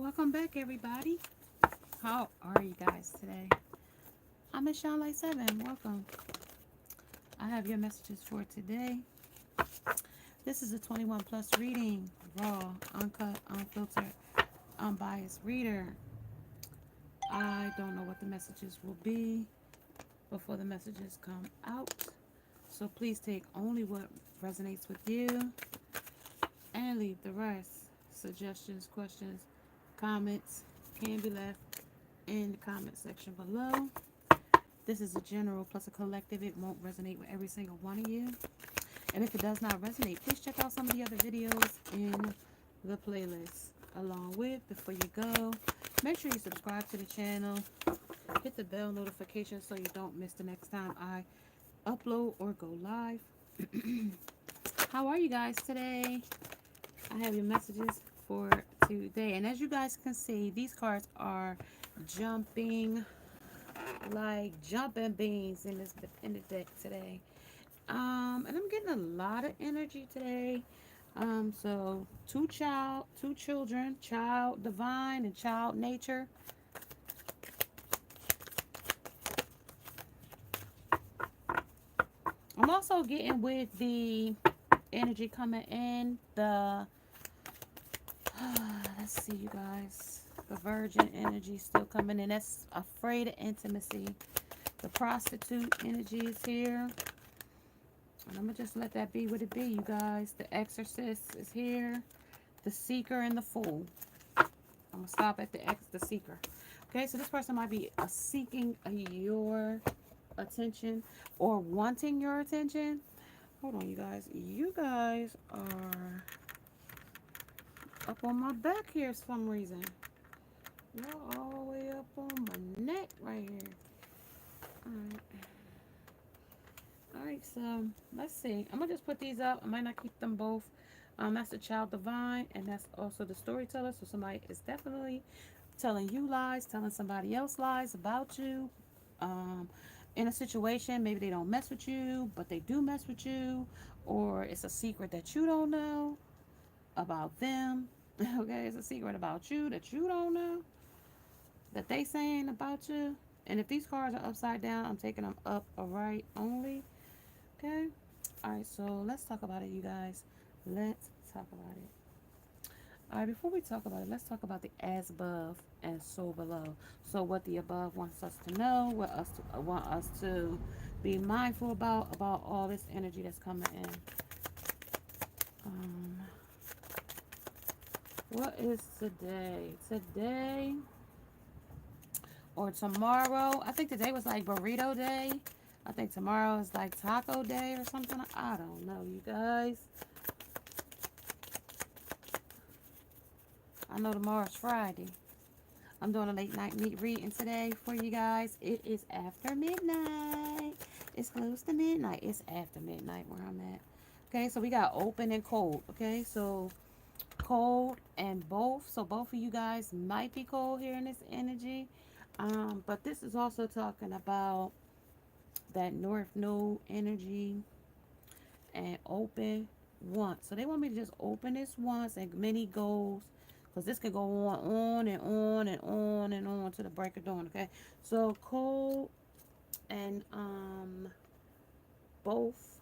Welcome back, everybody. How are you guys today? I'm Miss Sean Light 7. Welcome. I have your messages for today. This is a 21 plus reading, raw, uncut, unfiltered, unbiased reader. I don't know what the messages will be before the messages come out. So please take only what resonates with you and leave the rest. Suggestions, questions, comments can be left in the comment section below. This is a general plus a collective. It won't resonate with every single one of you. And if it does not resonate, please check out some of the other videos in the playlist. Along with, before you go, make sure you subscribe to the channel. Hit the bell notification so you don't miss the next time I upload or go live. How are you guys today? I have your messages for today. And as you guys can see, these cards are jumping like jumping beans in the deck today. And I'm getting a lot of energy today. So two children, child divine and child nature. I'm also getting with the energy coming in the let's see, you guys. The virgin energy still coming in. That's afraid of intimacy. The prostitute energy is here. And I'm going to just let that be what it be, you guys. The exorcist is here. The seeker and the fool. I'm going to stop at the seeker. Okay, so this person might be seeking your attention or wanting your attention. Hold on, you guys. You guys are up on my back here for some reason. You're all the way up on my neck right here. Alright. Alright, so let's see. I'm gonna just put these up. I might not keep them both. That's the child divine, and that's also the storyteller. So somebody is definitely telling you lies, telling somebody else lies about you. In a situation, maybe they don't mess with you, but they do mess with you, or it's a secret that you don't know about them. Okay, it's a secret about you that you don't know, that they saying about you. And if these cards are upside down, I'm taking them up or right only. Okay. All right. So let's talk about it, you guys. Let's talk about it. All right. Before we talk about it, let's talk about the as above and so below. So what the above wants us to know, what want us to be mindful about all this energy that's coming in. What is today? Today or tomorrow? I think today was like burrito day. I think tomorrow is like taco day or something. I don't know, you guys. I know tomorrow's Friday. I'm doing a late night reading today for you guys. It is after midnight. It's close to midnight. It's after midnight where I'm at. Okay, so we got open and cold. Okay, so cold and both. So both of you guys might be cold here in this energy. But this is also talking about that North Node energy and open once. So they want me to just open this once and many goals, because this could go on and on and on and on to the break of dawn. Okay, so cold and both.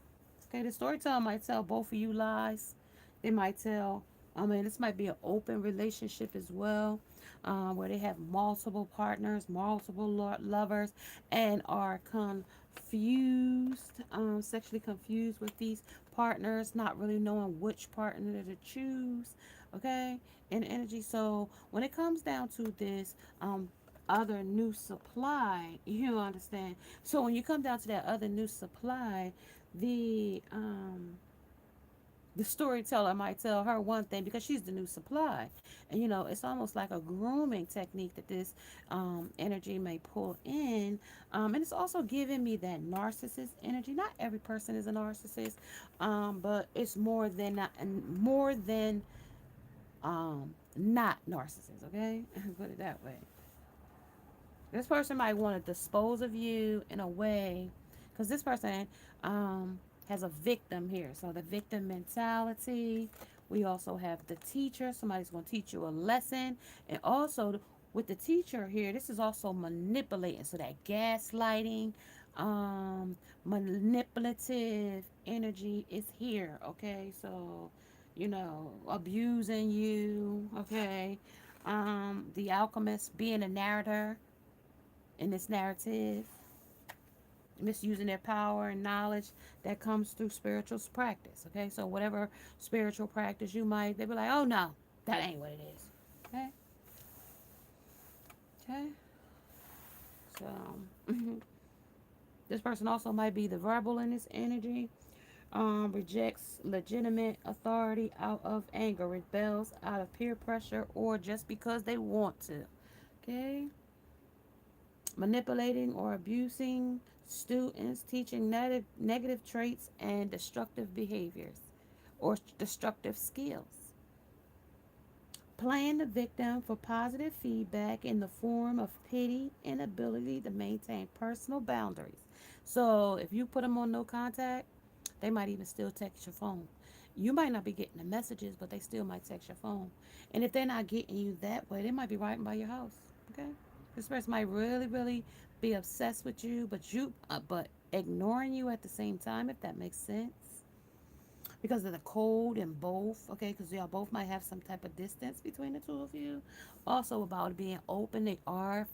Okay, the storyteller might tell both of you lies. They might tell, this might be an open relationship as well, where they have multiple partners, multiple lovers, and are confused, sexually confused with these partners, not really knowing which partner to choose, okay, in energy. So when it comes down to this, other new supply, you understand? So when you come down to that other new supply, the storyteller might tell her one thing because she's the new supply. And it's almost like a grooming technique that this energy may pull in. And it's also giving me that narcissist energy. Not every person is a narcissist, but it's more than not narcissist, okay? Put it that way. This person might want to dispose of you in a way, because this person has a victim here. So the victim mentality, We also have the teacher. Somebody's going to teach you a lesson. And also with the teacher here, this is also manipulating. So that gaslighting, manipulative energy is here. Okay. So, abusing you. Okay. The alchemist being a narrator in this narrative, misusing their power and knowledge that comes through spiritual practice. Okay, so whatever spiritual practice you might, they be like, oh no, that ain't what it is. Okay, okay. So this person also might be the verbal in this energy. Rejects legitimate authority out of anger, rebels out of peer pressure, or just because they want to. Okay, manipulating or abusing students, teaching negative traits and destructive behaviors or destructive skills. Playing the victim for positive feedback in the form of pity and ability to maintain personal boundaries. So if you put them on no contact, they might even still text your phone. You might not be getting the messages, but they still might text your phone. And if they're not getting you that way, they might be riding by your house. Okay, this person might really, really be obsessed with you, but ignoring you at the same time, if that makes sense, because of the code in both. Okay, because y'all both might have some type of distance between the two of you. Also about being open, they are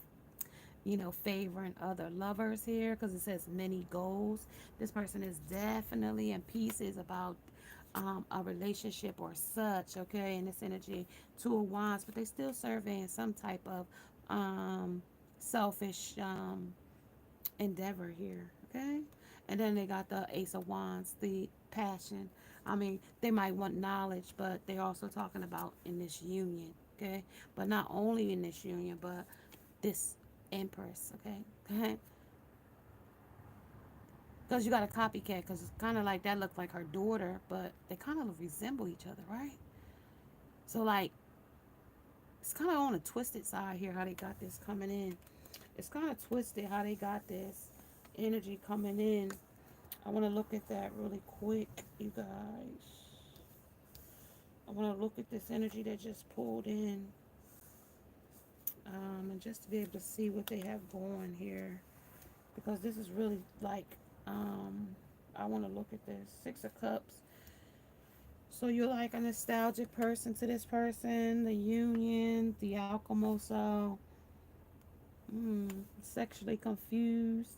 favoring other lovers here because it says many goals. This person is definitely in pieces about a relationship or such, okay, in this energy, two of wands, but they still serving some type of selfish endeavor here, okay. And then they got the ace of wands, the passion. I mean, they might want knowledge, but they're also talking about in this union, okay, but not only in this union, but this empress, okay. Because you got a copycat, because it's kind of like that looked like her daughter, but they kind of resemble each other, right? So like it's kind of on a twisted side here how they got this coming in. It's kind of twisted how they got this energy coming in. I want to look at that really quick, you guys. I want to look at this energy that just pulled in, and just to be able to see what they have going here, because this is really like, um, I want to look at this Six of Cups. So you're like a nostalgic person to this person, the union, the alchemist, sexually confused.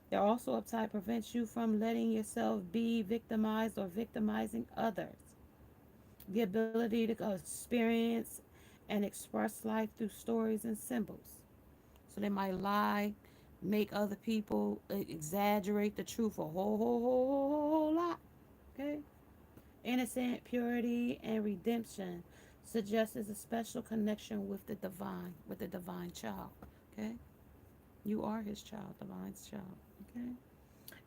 They're also uptight, prevents you from letting yourself be victimized or victimizing others. The ability to experience and express life through stories and symbols. So they might lie, make other people exaggerate the truth a whole lot. Okay? Innocent, purity, and redemption suggests a special connection with the divine child. Okay? You are his child, divine's child. Okay?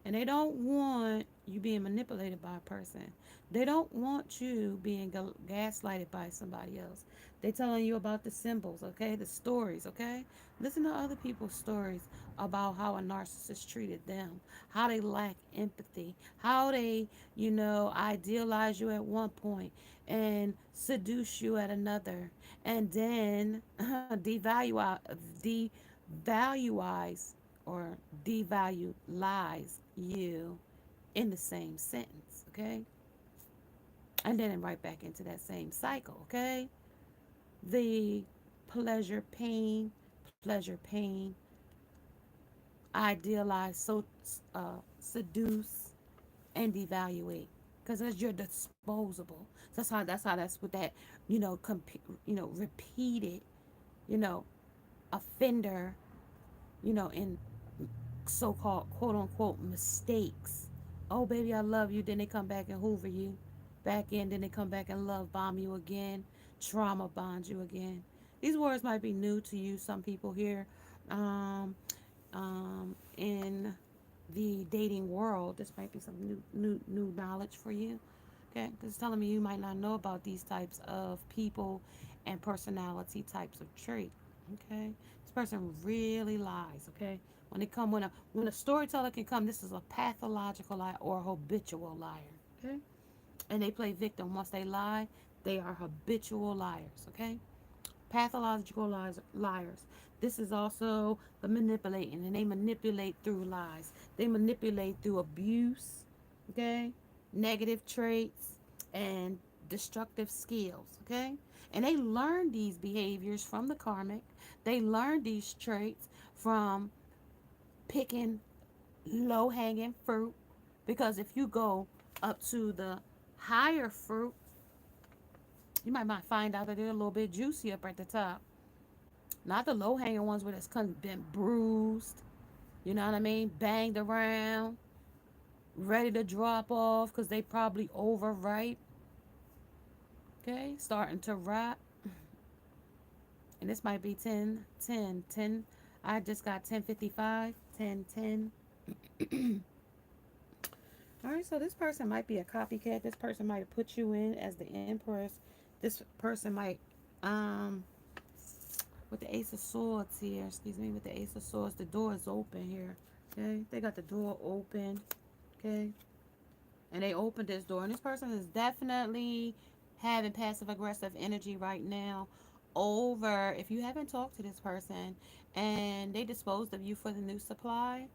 And they don't want you being manipulated by a person. They don't want you being gaslighted by somebody else. They telling you about the symbols, okay? The stories, okay? Listen to other people's stories about how a narcissist treated them, how they lack empathy, how they, idealize you at one point and seduce you at another, and then devaluize or devalue lies you in the same sentence, okay? And then right back into that same cycle, okay? The pleasure, pain, idealize, so seduce, and devaluate, because as you're disposable. That's what that repeated you know offender in so-called quote unquote mistakes. Oh baby, I love you, then they come back and hoover you back in, then they come back and love bomb you again, trauma bond you again. These words might be new to you, some people here, in the dating world. This might be some new knowledge for you, okay, because it's telling me you might not know about these types of people and personality types of trait. Okay, this person really lies. Okay, when a storyteller can come, this is a pathological liar or a habitual liar. Okay, and they play victim. Once they lie, they are habitual liars, okay? Pathological liars. This is also the manipulating, and they manipulate through lies. They manipulate through abuse, okay? Negative traits and destructive skills, okay? And they learn these behaviors from the karmic. They learn these traits from picking low hanging fruit, because if you go up to the higher fruit, you might find out that they're a little bit juicy up at the top. Not the low hanging ones where it's kind of been bruised, you know what I mean? Banged around, ready to drop off because they probably overripe, okay? Starting to rot. And this might be 10, 10, 10. I just got 1055, 10, 10. All right, so this person might be a copycat. This person might have put you in as the empress. This person might, um, with the Ace of Swords here, excuse me, with the Ace of Swords, the door is open here, okay? They got the door open, okay? And they opened this door, and this person is definitely having passive aggressive energy right now over, if you haven't talked to this person and they disposed of you for the new supply,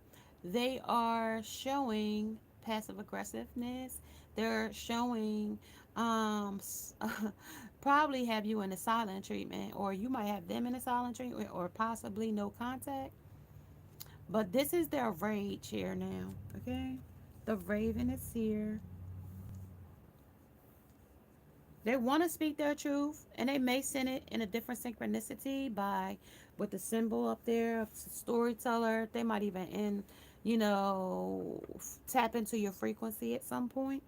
they are showing passive aggressiveness. They're showing um probably have you in a silent treatment, or you might have them in a silent treatment, or possibly no contact. But this is their rage here now, okay? The raven is here. They want to speak their truth, and they may send it in a different synchronicity by with the symbol up there of storyteller. They might even tap into your frequency at some point.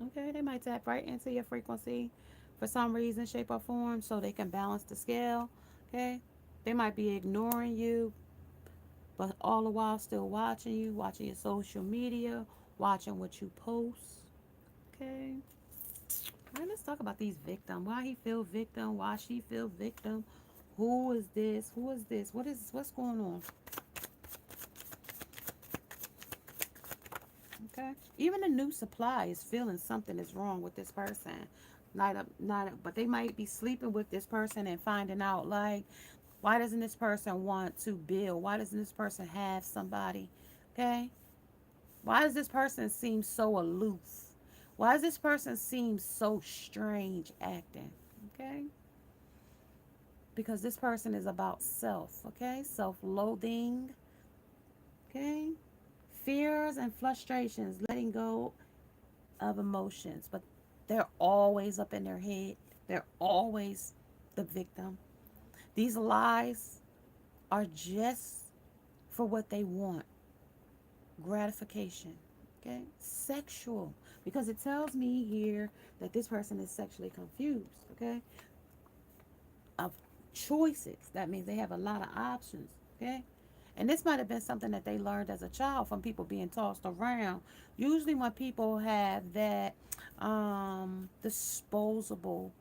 Okay, they might tap right into your frequency for some reason, shape, or form, so they can balance the scale. Okay, they might be ignoring you, but all the while still watching you, watching your social media, watching what you post. Okay. All right, let's talk about these victims. Why he feel victim? Why she feel victim? Who is this? Who is this? What's going on? Okay. Even the new supply is feeling something is wrong with this person. Not up, but they might be sleeping with this person and finding out like, why doesn't this person want to build? Why doesn't this person have somebody? Okay. Why does this person seem so aloof? Why does this person seem so strange acting? Okay. Because this person is about self, okay? Self-loathing, okay? Fears and frustrations, letting go of emotions, but they're always up in their head. They're always the victim. These lies are just for what they want. Gratification, okay? Sexual, because it tells me here that this person is sexually confused, okay? Of choices. That means they have a lot of options, okay? And this might have been something that they learned as a child from people being tossed around. Usually when people have that disposable,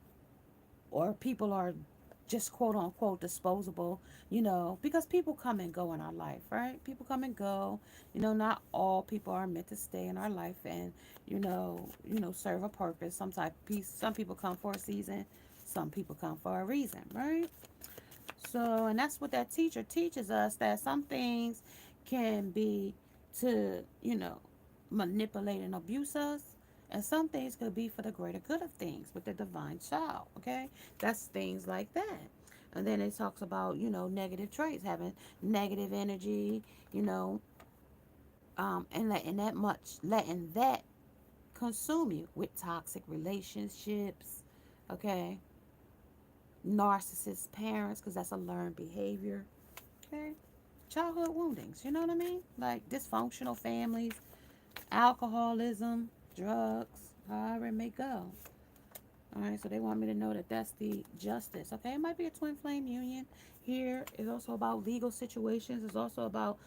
or people are just quote unquote disposable, because people come and go in our life, right? People come and go. Not all people are meant to stay in our life and, serve a purpose, some type of piece. Some people come for a season, some people come for a reason, right? So, and that's what that teacher teaches us, that some things can be to, manipulate and abuse us. And some things could be for the greater good of things with the divine child, okay? That's things like that. And then it talks about, negative traits, having negative energy, and letting that consume you with toxic relationships, okay? Narcissist parents, because that's a learned behavior, okay? Childhood woundings, you know what I mean? Like dysfunctional families, alcoholism, drugs, however it may go. All right, so they want me to know that that's the justice, okay? It might be a twin flame union. Here is also about legal situations. It's also about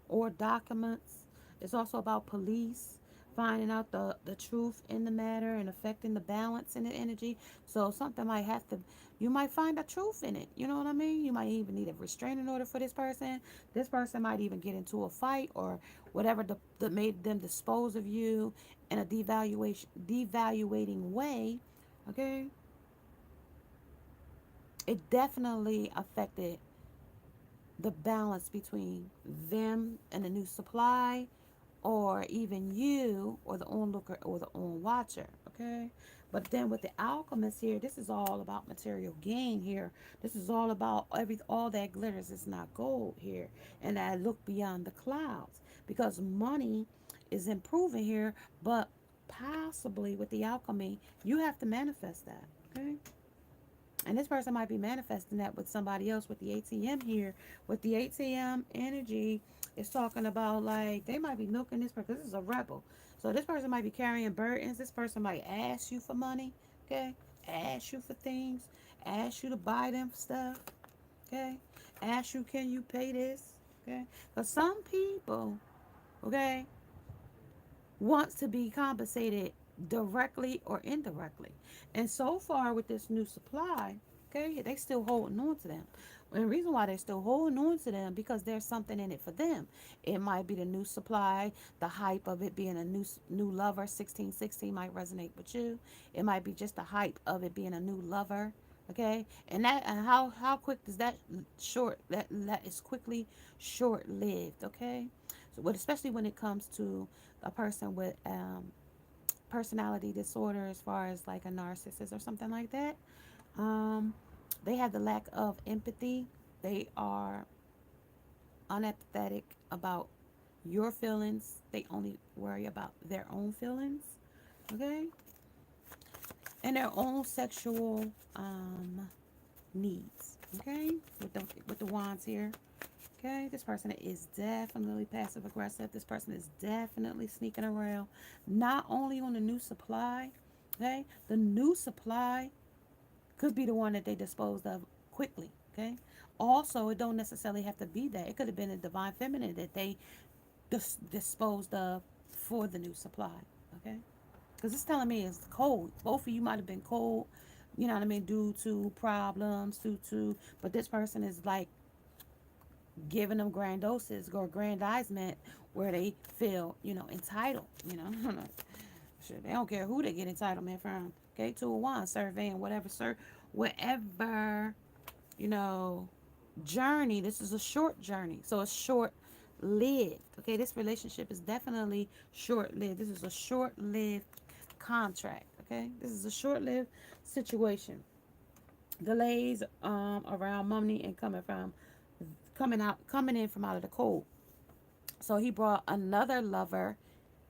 or documents. It's also about police, finding out the truth in the matter and affecting the balance in the energy. So something might have to, you might find a truth in it. You know what I mean? You might even need a restraining order for this person. This person might even get into a fight or whatever that made them dispose of you in a devaluating way. Okay, it definitely affected the balance between them and the new supply, or even you or the onlooker or the on watcher. Okay, but then with the alchemist here, this is all about material gain here. This is all about all that glitters is not gold here, and I look beyond the clouds, because money is improving here, but possibly with the alchemy you have to manifest that. Okay, and this person might be manifesting that with somebody else. With the ATM here, with the ATM energy, it's talking about like they might be looking this person. This is a rebel. So this person might be carrying burdens. This person might ask you for money. Okay. Ask you for things. Ask you to buy them stuff. Okay. Ask you, can you pay this? Okay. Because some people, okay, wants to be compensated directly or indirectly. And so far with this new supply, okay, they still holding on to them. And the reason why they're still holding on to them, because there's something in it for them. It might be the new supply, the hype of it being a new lover. 1616 might resonate with you. It might be just the hype of it being a new lover. Okay, and how quick does that that is quickly short lived. Okay, so especially when it comes to a person with personality disorder, as far as like a narcissist or something like that. um, they have the lack of empathy. They are unempathetic about your feelings. They only worry about their own feelings. Okay, and their own sexual needs. Okay, with the wands here. Okay, this person is definitely passive aggressive. This person is definitely sneaking around, not only on the new supply. Okay, the new supply could be the one that they disposed of quickly. Okay, also it don't necessarily have to be that. It could have been a divine feminine that they disposed of for the new supply. Okay, because it's telling me it's cold. Both of you might have been cold. You know what I mean, due to problems, but this person is like giving them grandioses or grandizement where they feel, entitled, Shit, they don't care who they get entitlement from. Okay, 201, surveying, whatever, you know, journey. This is a short journey. So it's short lived. Okay, this relationship is definitely short lived. This is a short lived contract. Okay, this is a short lived situation. Delays around money and coming in from out of the cold. So he brought another lover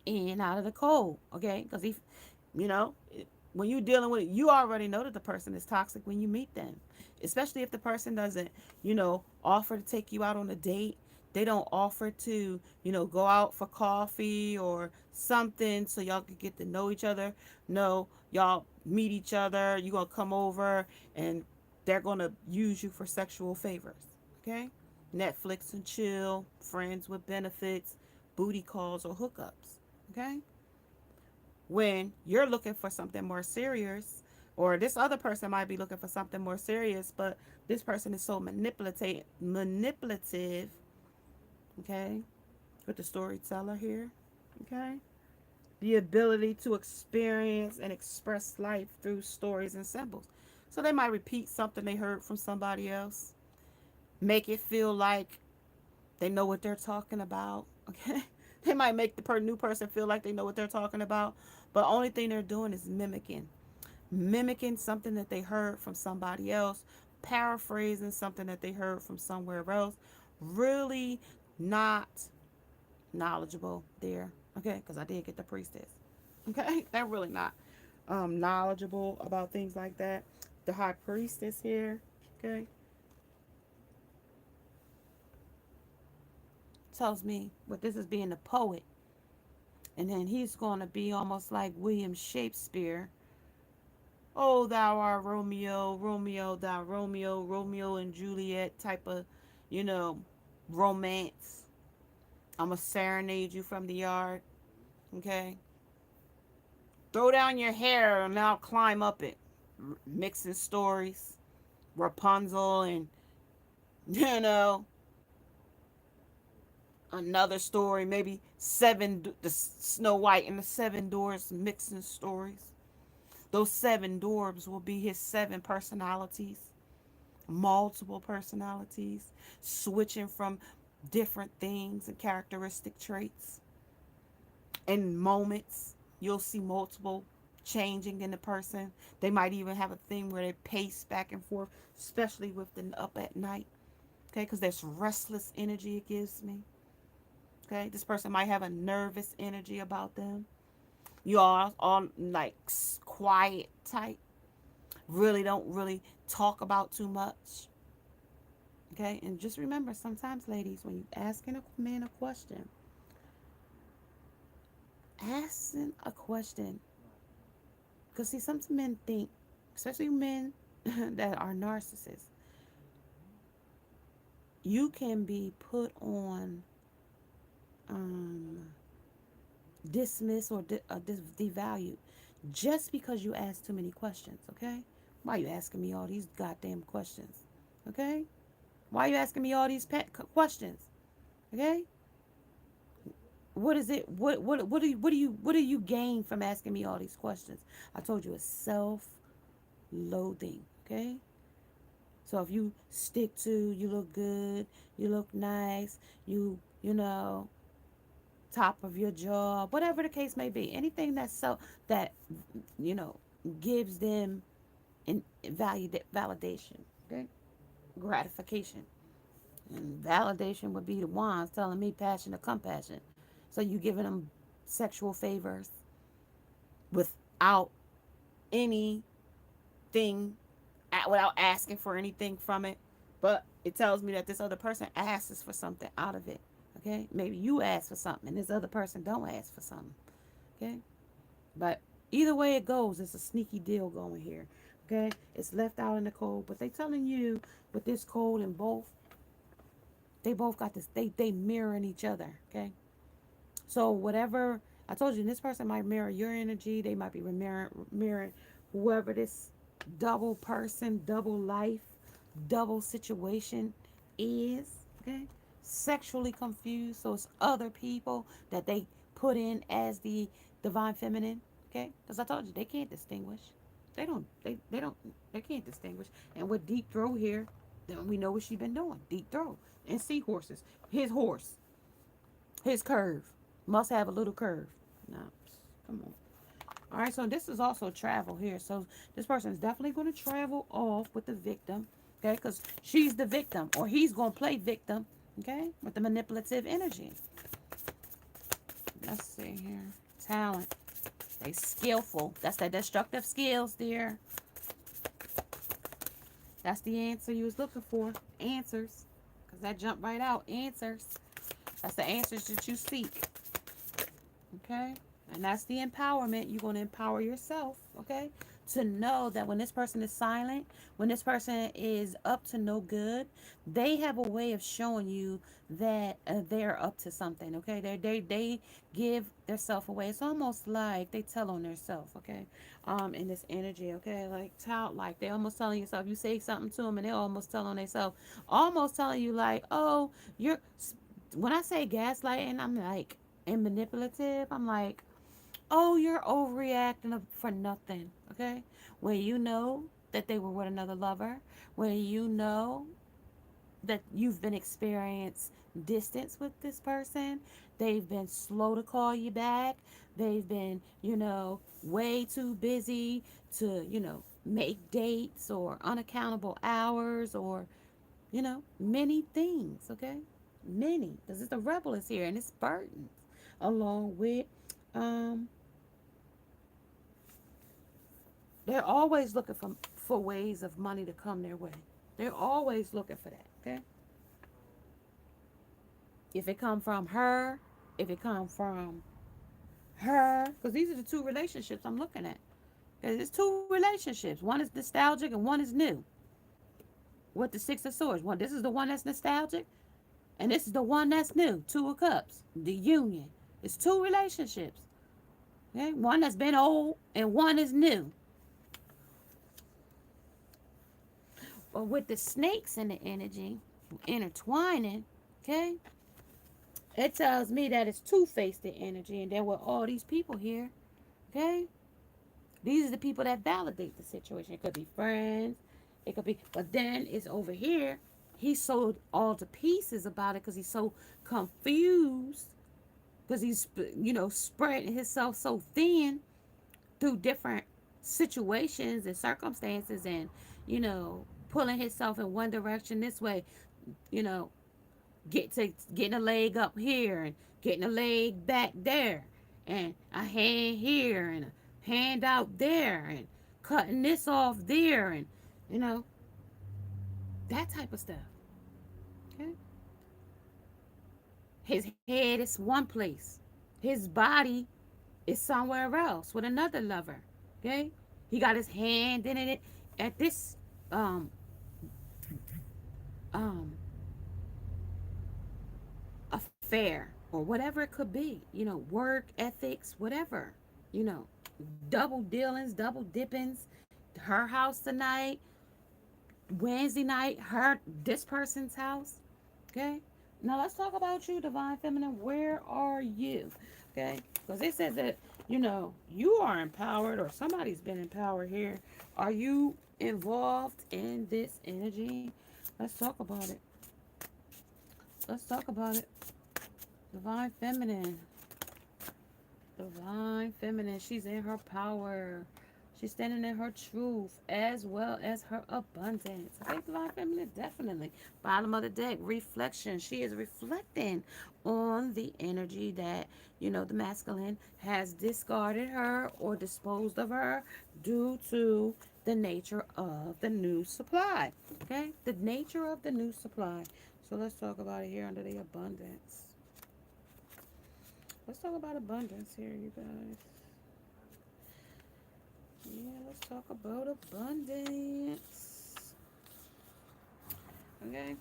in out of the cold, okay? Because you know, when you're dealing with it, you already know that the person is toxic when you meet them. Especially if the person doesn't, offer to take you out on a date. They don't offer to, go out for coffee or something so y'all can get to know each other. No, y'all meet each other. You're going to come over and they're going to use you for sexual favors, okay? Netflix and chill, friends with benefits, booty calls, or hookups, okay? When you're looking for something more serious, or this other person might be looking for something more serious, but this person is so manipulative, okay, with the storyteller here, okay, the ability to experience and express life through stories and symbols. So they might repeat something they heard from somebody else, make it feel like they know what they're talking about, okay. They might make the new person feel like they know what they're talking about, but only thing they're doing is mimicking something that they heard from somebody else, paraphrasing something that they heard from somewhere else. Really not knowledgeable there, okay? Because I did get the priestess, okay? They're really not knowledgeable about things like that. The high priestess here, okay, tells me what this is being the poet, and then he's going to be almost like William Shakespeare. Oh, thou art Romeo, Romeo, thou Romeo, Romeo and Juliet type of, you know, romance. I'm going to serenade you from the yard, okay? Throw down your hair and now climb up it. Mixing stories. Rapunzel and, you know, another story. Maybe the Snow White and the Seven Dwarfs mixing stories. Those seven dwarves will be his seven personalities, multiple personalities, switching from different things and characteristic traits. In moments, you'll see multiple changing in the person. They might even have a thing where they pace back and forth, especially with the up at night. Okay, because there's restless energy it gives me. Okay, this person might have a nervous energy about them. You all like quiet type. Really don't really talk about too much. Okay, and just remember, sometimes, ladies, when you asking a man a question, because see, some men think, especially men that are narcissists, you can be put on dismissed or devalued just because you ask too many questions. Okay, why are you asking me all these goddamn questions? Okay, why are you asking me all these questions? Okay, what is it? What do you gain from asking me all these questions? I told you it's self-loathing. Okay, so if you stick to, you look good, you look nice, you know, top of your job, whatever the case may be, anything that's so that, you know, gives them in validation. Okay, gratification. And validation would be the ones telling me passion or compassion. So you giving them sexual favors without anything, without asking for anything from it. But it tells me that this other person asks for something out of it. Okay, maybe you ask for something and this other person don't ask for something. Okay, but either way it goes, it's a sneaky deal going here. Okay, it's left out in the code, but they telling you with this code in both, they both got this. They mirroring each other. Okay, so whatever I told you, this person might mirror your energy. They might be mirroring whoever this double person, double life, double situation is. Okay, sexually confused. So it's other people that they put in as the divine feminine. Okay, because I told you they can't distinguish. They don't. They don't. They can't distinguish. And with deep throat here, then we know what she been doing. Deep throat and seahorses. His horse, his curve must have a little curve. Now, come on. All right. So this is also travel here. So this person is definitely going to travel off with the victim. Okay, because she's the victim, or he's going to play victim. Okay, with the manipulative energy. Let's see here. Talent. They skillful. That's the destructive skills there. That's the answer you was looking for. Answers. Because that jumped right out. Answers. That's the answers that you seek. Okay? And that's the empowerment. You're going to empower yourself. Okay? To know that when this person is silent, when this person is up to no good, they have a way of showing you that they're up to something. Okay, they give their self away. It's almost like they tell on their self. Okay, in this energy. Okay, like they almost telling yourself. You say something to them, and they almost tell on themselves. Almost telling you like, oh, you're. When I say gaslighting, I'm like, and manipulative. I'm like, oh, you're overreacting for nothing. Okay, when you know that they were with another lover, when you know that you've been experienced distance with this person, they've been slow to call you back, they've been, way too busy to, make dates or unaccountable hours or, many things. Okay, many, because it's the rebel is here and it's burdens along with they're always looking for ways of money to come their way. They're always looking for that. Okay, if it come from her, if it come from her, because these are the two relationships I'm looking at. There's two relationships. One is nostalgic and one is new. With the Six of Swords, this is the one that's nostalgic, and this is the one that's new. Two of Cups, the union. It's two relationships. Okay? One that's been old and one is new. But with the snakes in the energy intertwining, okay, it tells me that it's two-faced energy. And then with all these people here, okay, these are the people that validate the situation. It could be friends, it could be, but then it's over here. He's so all to pieces about it because he's so confused because he's, spreading himself so thin through different situations and circumstances, and pulling himself in one direction this way, you know getting a leg up here and getting a leg back there, and a hand here and a hand out there, and cutting this off there, and you know that type of stuff. Okay, his head is one place, his body is somewhere else with another lover. Okay, he got his hand in it at this um um affair or whatever it could be, work ethics, whatever, you know, double dealings, double dippings, her house tonight, Wednesday night, this person's house. Okay. Now let's talk about you, Divine Feminine. Where are you? Okay. Because it says that, you are empowered or somebody's been empowered here. Are you involved in this energy? Let's talk about it. Let's talk about it. Divine Feminine. Divine Feminine. She's in her power. She's standing in her truth as well as her abundance. Okay, Divine Feminine, definitely. Bottom of the deck, reflection. She is reflecting on the energy that, the masculine has discarded her or disposed of her due to the nature of the new supply. Okay, the nature of the new supply. So let's talk about it here under the abundance. Let's talk about abundance here, you guys. Yeah, let's talk about abundance. Okay.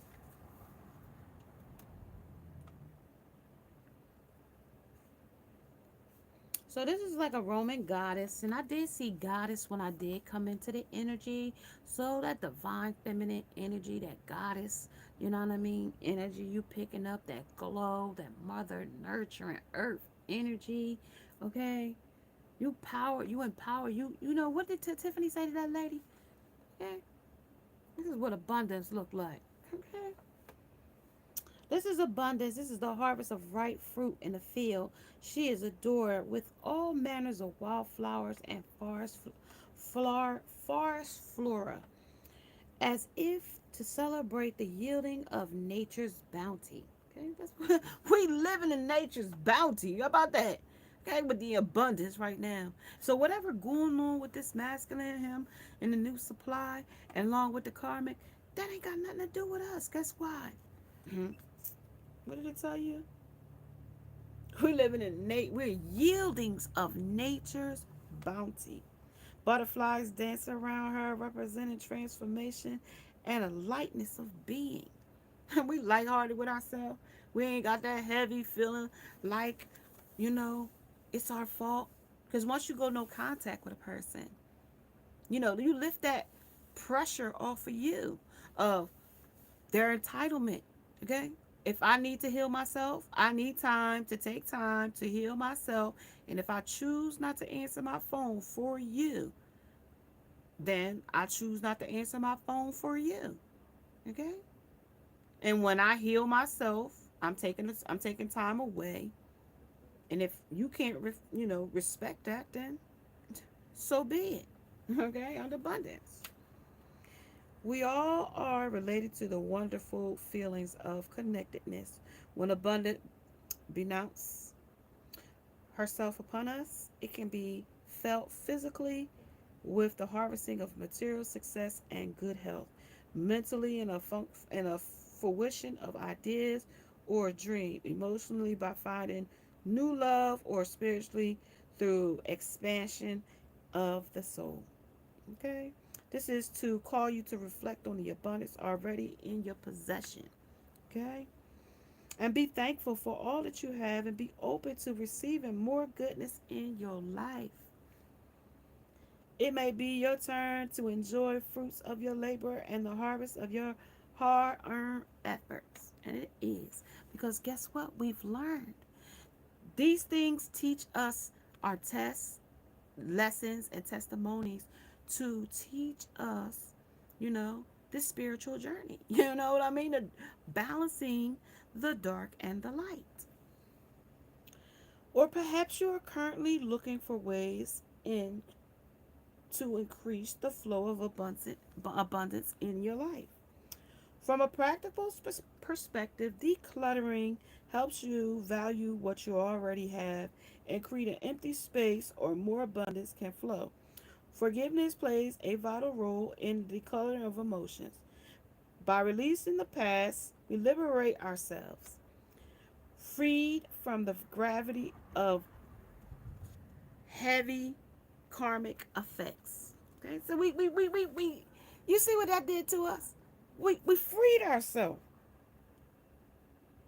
So this is like a Roman goddess, and I did see goddess when I did come into the energy. So that divine feminine energy, that goddess, you know what I mean? Energy you picking up, that glow, that mother nurturing earth energy. Okay. You empower, you know, what did Tiffany say to that lady? Okay. This is what abundance look like. Okay. This is abundance. This is the harvest of ripe fruit in the field. She is adored with all manners of wildflowers and forest flora, as if to celebrate the yielding of nature's bounty. Okay, that's what we living in nature's bounty. How about that? Okay, with the abundance right now. So whatever going on with this masculine him and the new supply, and along with the karmic, that ain't got nothing to do with us. Guess why? What did it tell you? We're living in we're yieldings of nature's bounty. Butterflies dance around her, representing transformation and a lightness of being. We lighthearted with ourselves. We ain't got that heavy feeling like, you know, it's our fault. Because once you go no contact with a person, you lift that pressure off of you of their entitlement. Okay? If I need to heal myself, I need time to take time to heal myself. And if I choose not to answer my phone for you, then I choose not to answer my phone for you. Okay? And when I heal myself, I'm taking time away. And if you can't respect that, then so be it. Okay? On abundance. We all are related to the wonderful feelings of connectedness. When abundant benounce herself upon us, it can be felt physically with the harvesting of material success and good health, mentally in a fruition of ideas or a dream, emotionally by finding new love, or spiritually through expansion of the soul. Okay? This is to call you to reflect on the abundance already in your possession. Okay? And be thankful for all that you have and be open to receiving more goodness in your life. It may be your turn to enjoy fruits of your labor and the harvest of your hard earned efforts. And it is. Because guess what? We've learned. These things teach us our tests, lessons, and testimonies to teach us, you know, this spiritual journey. You know what I mean? The balancing the dark and the light. Or perhaps you are currently looking for ways in to increase the flow of abundance in your life. From a practical perspective, decluttering helps you value what you already have and create an empty space or more abundance can flow. Forgiveness plays a vital role in the decluttering of emotions. By releasing the past, we liberate ourselves, freed from the gravity of heavy karmic effects. Okay, so we you see what that did to us? We freed ourselves.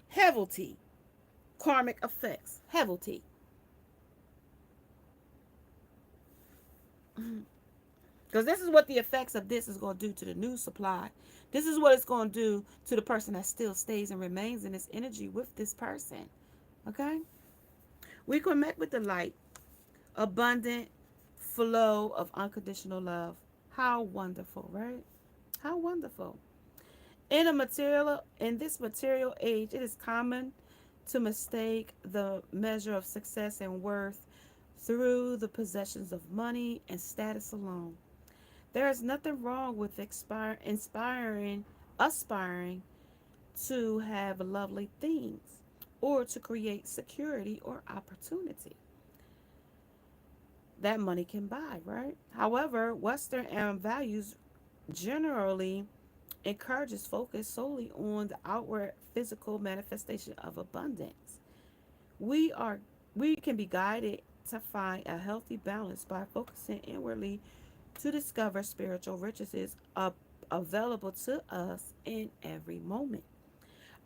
Heavy karmic effects. Heavy. Because this is what the effects of this is going to do to the new supply. This is what it's going to do to the person that still stays and remains in this energy with this person. Okay? We connect with the light, abundant flow of unconditional love. How wonderful, right? How wonderful. In this material age, it is common to mistake the measure of success and worth through the possessions of money and status alone. There is nothing wrong with aspiring to have lovely things or to create security or opportunity that money can buy, right? However, Western values generally encourages focus solely on the outward physical manifestation of abundance. We are we can be guided to find a healthy balance by focusing inwardly to discover spiritual riches available to us in every moment.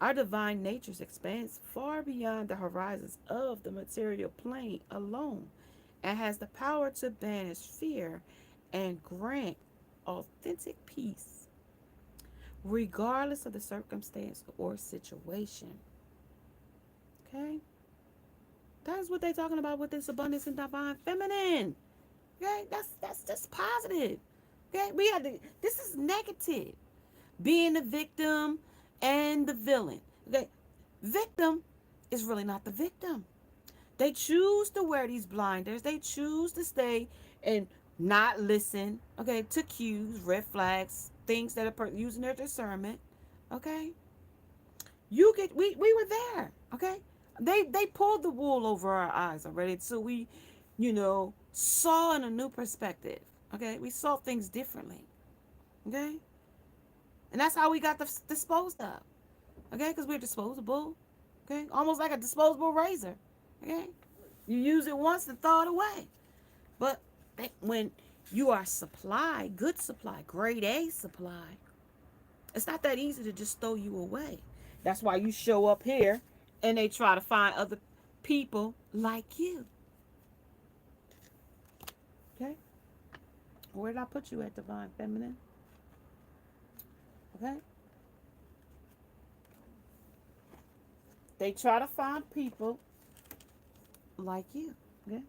Our divine natures expands far beyond the horizons of the material plane alone and has the power to banish fear and grant authentic peace regardless of the circumstance or situation. Okay? That is what they're talking about with this abundance and divine feminine. Okay? That's just positive. Okay? We had to this is negative. Being the victim and the villain. Okay? Victim is really not the victim. They choose to wear these blinders. They choose to stay and not listen, okay, to cues, red flags, things that are using their discernment, okay? We were there, okay? They pulled the wool over our eyes already, so we, saw in a new perspective, okay? We saw things differently, okay? And that's how we got disposed of, okay? Because we're disposable, okay? Almost like a disposable razor, okay? You use it once and throw it away. But when you are supply, good supply, grade A supply, it's not that easy to just throw you away. That's why you show up here and they try to find other people like you. Okay? Where did I put you at, Divine Feminine? Okay? They try to find people like you. Okay?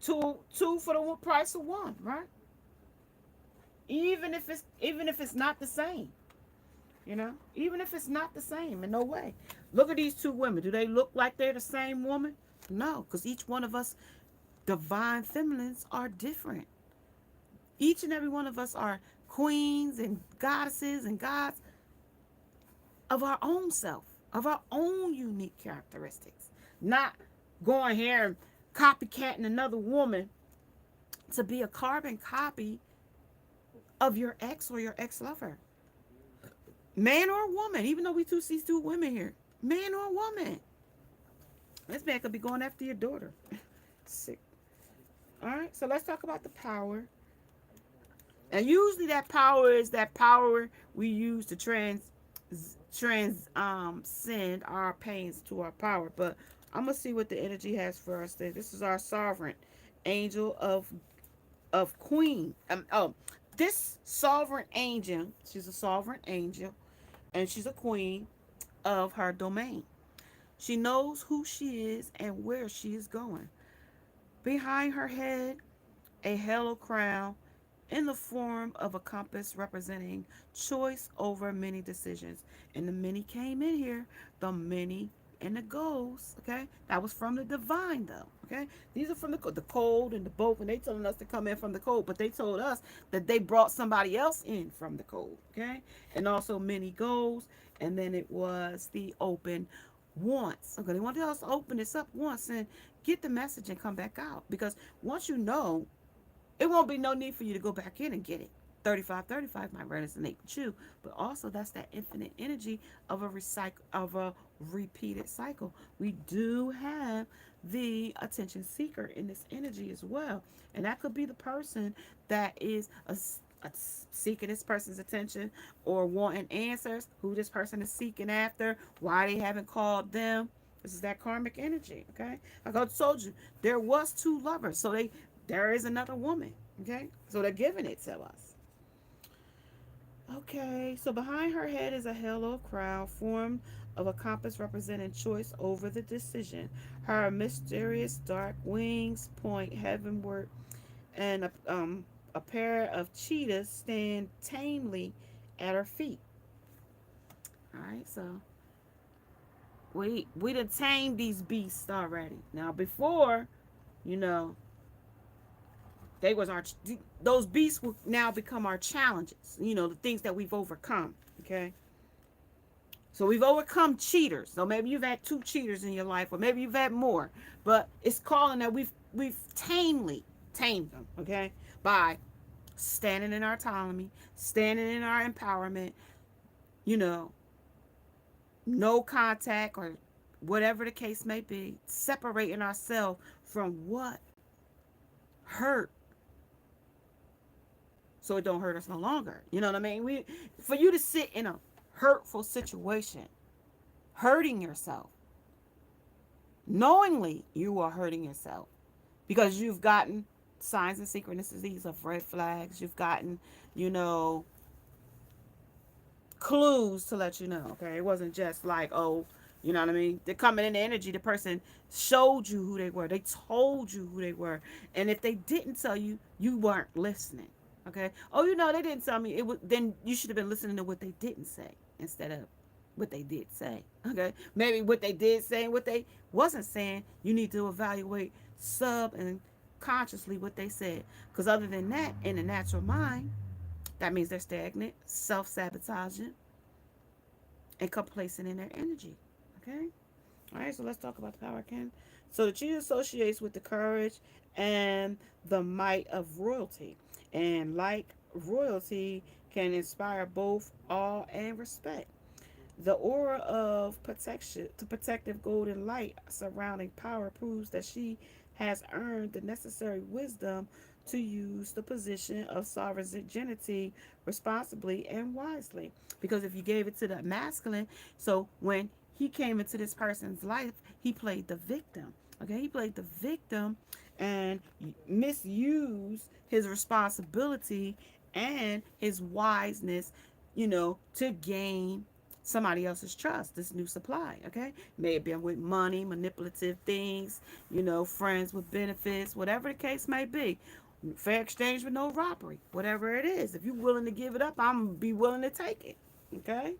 Two for the price of one, right? Even if it's not the same, even if it's not the same in no way. Look at these two women. Do they look like they're the same woman? No, because each one of us divine feminines are different. Each and every one of us are queens and goddesses and gods of our own self, of our own unique characteristics. Not going here and copycatting another woman to be a carbon copy of your ex or your ex-lover. Man or woman, even though we see two women here. Man or woman. This man could be going after your daughter. Sick. Alright, so let's talk about the power. And usually that power is that power we use to transcend our pains to our power. But I'm gonna see what the energy has for us today. This is our sovereign angel of queen. This sovereign angel, she's a sovereign angel, and she's a queen of her domain. She knows who she is and where she is going. Behind her head, a halo crown in the form of a compass representing choice over many decisions. And the many came in here, the many and the goals, okay? That was from the divine, though, okay? These are from the cold and the both, and they telling us to come in from the cold, but they told us that they brought somebody else in from the cold, okay? And also many goals, and then it was the open once. Okay, they wanted us to open this up once and get the message and come back out. Because once you know, it won't be no need for you to go back in and get it. 3535 might resonate with you, but also that's that infinite energy of a repeated cycle. We do have the attention seeker in this energy as well, and that could be the person that is seeking this person's attention or wanting answers, who this person is seeking after, why they haven't called them. This is that karmic energy, okay? Like I told you, there was two lovers, so there is another woman, okay? So they're giving it to us. Okay, so behind her head is a halo crown formed of a compass representing choice over the decision. Her mysterious dark wings point heavenward, and a pair of cheetahs stand tamely at her feet. All right, so we done tamed these beasts already. Now before, you know, they was our those beasts will now become our challenges. You know, the things that we've overcome. Okay, so we've overcome cheaters. So maybe you've had two cheaters in your life, or maybe you've had more. But it's calling that we've tamely tamed them. Okay, by standing in our autonomy, standing in our empowerment. You know, no contact or whatever the case may be, separating ourselves from what hurt so it don't hurt us no longer. You know what I mean? For you to sit in a hurtful situation, hurting yourself, knowingly you are hurting yourself because you've gotten signs and synchronicities of red flags. You've gotten, you know, clues to let you know. Okay, it wasn't just like, oh, you know what I mean? They're coming in the energy. The person showed you who they were. They told you who they were. And if they didn't tell you, you weren't listening. Okay. Oh, you know, they didn't tell me. It was then you should have been listening to what they didn't say instead of what they did say. Okay. Maybe what they did say and what they wasn't saying. You need to evaluate sub and consciously what they said. Because other than that, in the natural mind, that means they're stagnant, self-sabotaging, and complacent in their energy. Okay? All right, so let's talk about the power again. So the cheetah associates with the courage and the might of royalty. And like royalty can inspire both awe and respect. The aura of protection, the protective golden light surrounding power proves that she has earned the necessary wisdom to use the position of sovereignty responsibly and wisely. Because if you gave it to the masculine, so when he came into this person's life, he played the victim. Okay, he played the victim and misused his responsibility and his wiseness, you know, to gain somebody else's trust, this new supply. Okay, may have been with money, manipulative things, you know, friends with benefits, whatever the case may be. Fair exchange with no robbery, whatever it is. If you're willing to give it up, I'm gonna be willing to take it. Okay.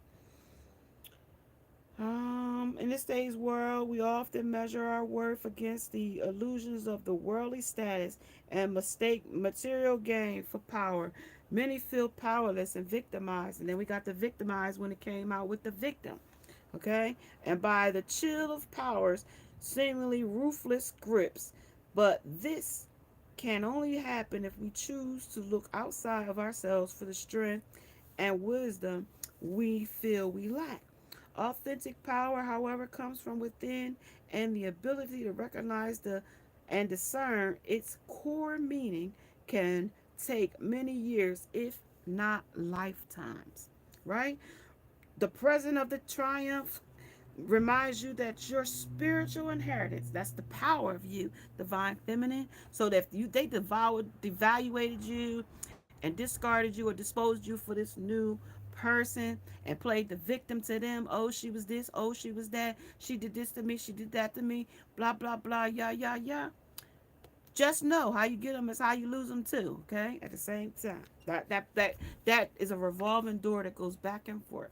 In this day's world, we often measure our worth against the illusions of the worldly status and mistake material gain for power. Many feel powerless and victimized, and then we got the victimized when it came out with the victim. Okay? And by the chill of powers, seemingly ruthless grips. But this can only happen if we choose to look outside of ourselves for the strength and wisdom we feel we lack. Authentic power, however, comes from within, and the ability to recognize the and discern its core meaning can take many years, if not lifetimes. Right? The present of the triumph reminds you that your spiritual inheritance, that's the power of you, divine feminine. So that they devaluated you and discarded you or disposed you for this new person and played the victim to them. Oh, she was this, oh, she was that, she did this to me, she did that to me, blah blah blah, yeah yeah yeah. Just know how you get them is how you lose them too, okay, at the same time. That is a revolving door that goes back and forth.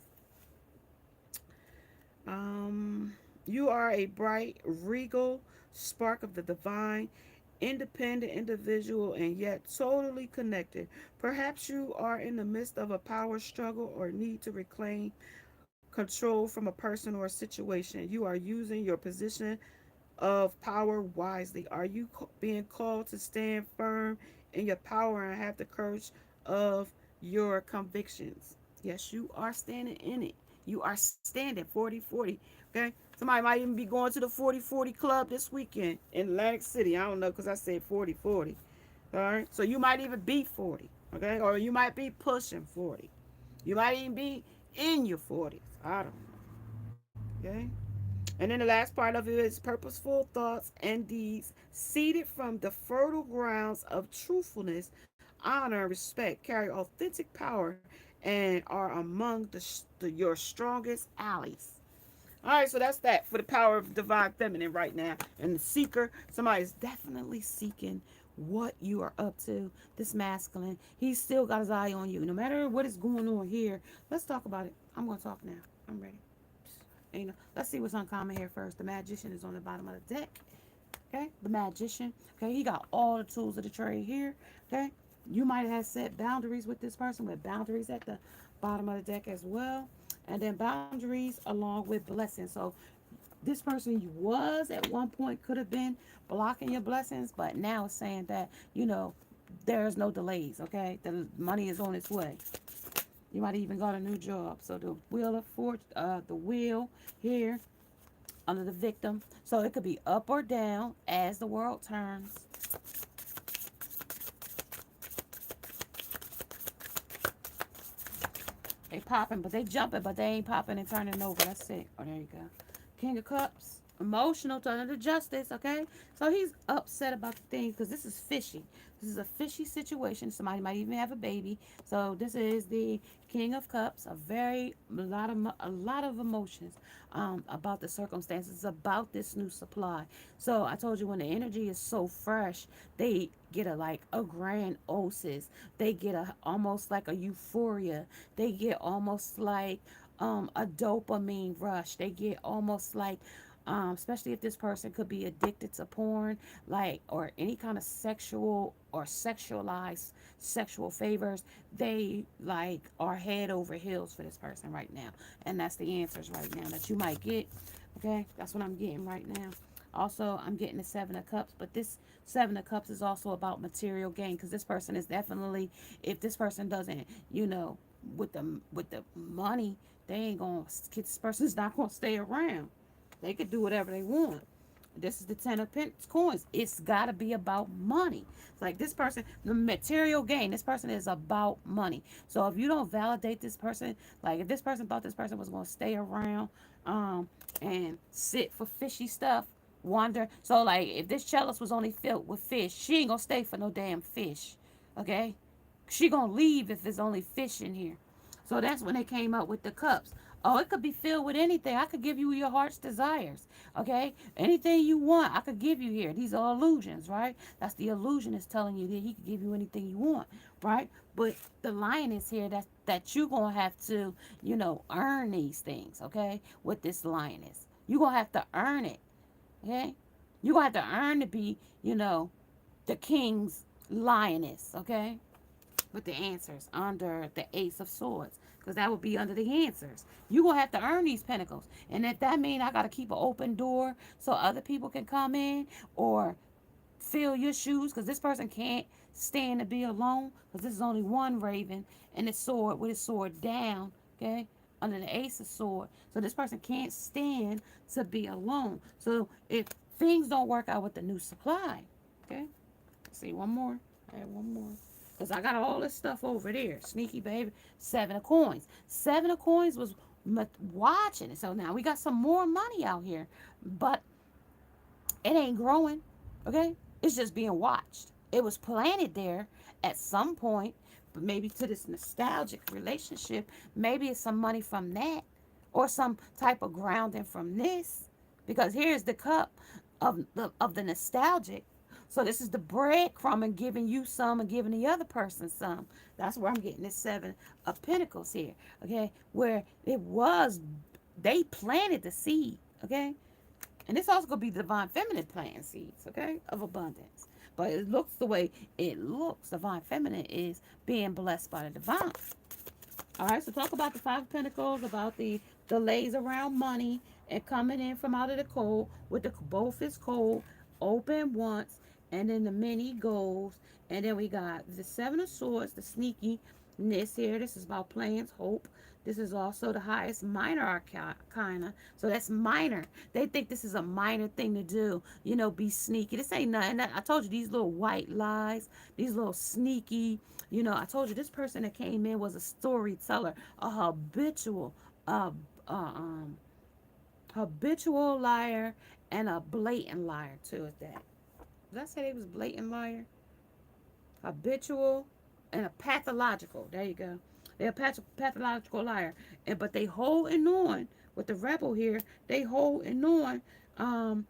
Um, you are a bright, regal spark of the divine, independent individual, and yet totally connected. Perhaps you are in the midst of a power struggle or need to reclaim control from a person or a situation. You are using your position of power wisely. Are you being called to stand firm in your power and have the courage of your convictions? Yes, you are standing in it. You are standing 40-40. Okay? Somebody might even be going to the 40-40 club this weekend in Atlantic City. I don't know because I said 40-40. All right? So you might even be 40. Okay? Or you might be pushing 40. You might even be in your 40s. I don't know. Okay? And then the last part of it is purposeful thoughts and deeds seeded from the fertile grounds of truthfulness, honor, and respect, carry authentic power, and are among your strongest allies. All right, so that's that for the power of divine feminine right now. And the seeker, somebody is definitely seeking what you are up to. This masculine, he's still got his eye on you. No matter what is going on here, let's talk about it. I'm going to talk now. I'm ready. You know, let's see what's uncommon here first. The magician is on the bottom of the deck. Okay, the magician. Okay, he got all the tools of the trade here. Okay, you might have set boundaries with this person with boundaries at the bottom of the deck as well, and then boundaries along with blessings. So this person you was at one point could have been blocking your blessings, but now it's saying that there's no delays. Okay, the money is on its way. You might even got a new job. So the wheel of the wheel here under the victim. So it could be up or down as the world turns. They popping, but they jumping, but they ain't popping and turning over. That's it. Oh, there you go. King of Cups. Emotional, turning to justice, okay? So he's upset about the things because this is fishy. This is a fishy situation. Somebody might even have a baby. So this is the King of Cups. A lot of emotions about the circumstances, about this new supply. So I told you when the energy is so fresh, they get a grand osis. They get a almost like a euphoria. They get almost like a dopamine rush. They get almost like especially if this person could be addicted to porn, or any kind of sexual or sexualized sexual favors. They are head over heels for this person right now, and that's the answers right now that you might get. Okay, that's what I'm getting right now. Also, I'm getting the Seven of Cups, but this Seven of Cups is also about material gain because this person is definitely, if this person doesn't, with the money, they ain't gonna. This person's not gonna stay around. They could do whatever they want. This is the Ten of Coins. It's got to be about money. It's like this person, the material gain. This person is about money. So if you don't validate this person, like if this person thought this person was going to stay around, and sit for fishy stuff, wonder. So like if this chalice was only filled with fish, she ain't gonna stay for no damn fish. Okay, she gonna leave if there's only fish in here. So that's when they came up with the cups. Oh, it could be filled with anything. I could give you your heart's desires. Okay? Anything you want, I could give you here. These are illusions, right? That's the illusionist telling you that he could give you anything you want, right? But the line is here that you're gonna have to, earn these things, okay? With this lioness. You're gonna have to earn it. Okay? You're gonna have to earn to be, the king's lioness, okay? With the answers under the Ace of Swords, because that would be under the answers. You're going to have to earn these pentacles. And if that means I got to keep an open door so other people can come in or fill your shoes, because this person can't stand to be alone, because this is only one raven and his sword with his sword down, okay, under the Ace of Sword. So this person can't stand to be alone. So if things don't work out with the new supply, okay, let's see, one more. I have one more. Because I got all this stuff over there. Sneaky baby. Seven of Coins. Seven of Coins was watching it. So now we got some more money out here, but it ain't growing. Okay, it's just being watched. It was planted there at some point, but maybe to this nostalgic relationship. Maybe it's some money from that, or some type of grounding from this. Because here's the cup of the nostalgic. So this is the breadcrumb and giving you some and giving the other person some. That's where I'm getting this 7 of Pentacles here. Okay, where it was, they planted the seed. Okay, and this also could be divine feminine planting seeds, okay, of abundance. But it looks the way it looks. Divine feminine is being blessed by the divine. All right, so talk about the 5 of Pentacles, about the delays around money and coming in from out of the cold with the both is cold, open once, and then the many goals. And then we got the 7 of Swords, the sneakiness here. This is about plans, hope. This is also the highest minor arcana. So that's minor. They think this is a minor thing to do. You know, be sneaky. This ain't nothing. I told you these little white lies, these little sneaky. You know, I told you this person that came in was a storyteller, a uh, uh, um, habitual liar, and a blatant liar too. At that, did I say they was blatant liar? Habitual and a pathological. There you go. They're a pathological liar, but they holding on with the rebel here. They holding on, um,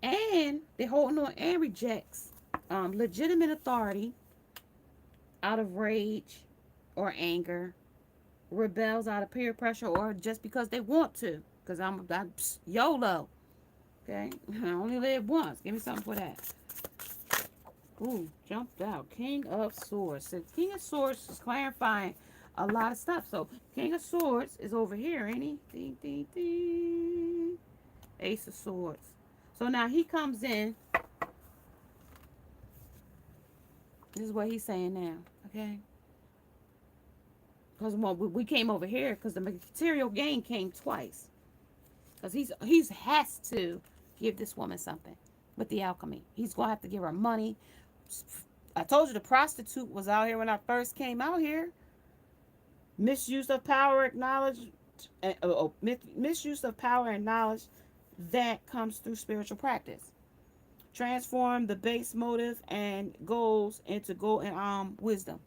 and they holding on and rejects legitimate authority out of rage or anger, rebels out of peer pressure, or just because they want to. Because I'm YOLO. Okay, I only live once. Give me something for that. Ooh, jumped out. King of Swords. So King of Swords is clarifying a lot of stuff. So King of Swords is over here, ain't he? Ding, ding, ding. Ace of Swords. So now he comes in. This is what he's saying now, okay? Because we came over here because the material gain came twice. Because he's has to give this woman something with the alchemy. He's going to have to give her money. I told you the prostitute was out here when I first came out here. Misuse of power, misuse of power and knowledge that comes through spiritual practice. Transform the base motive and goals into golden wisdom.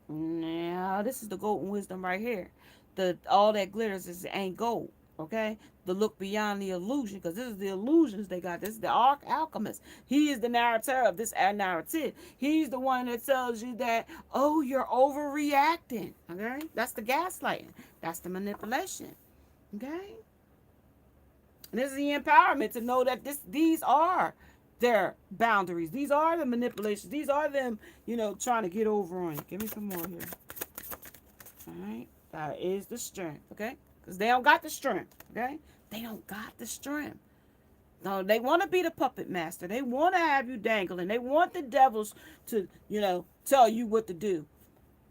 Now this is the golden wisdom right here. The all that glitters ain't gold. Okay, the look beyond the illusion, because this is the illusions they got. This is the alchemist. He is the narrator of this narrative. He's the one that tells you that, oh, you're overreacting. Okay, that's the gaslighting. That's the manipulation. Okay, and this is the empowerment to know that these are their boundaries. These are the manipulations. These are them, trying to get over on you. Give me some more here. All right, that is the strength. Okay. Because they don't got the strength, okay? They don't got the strength. No, they want to be the puppet master. They want to have you dangling. They want the devils to, tell you what to do.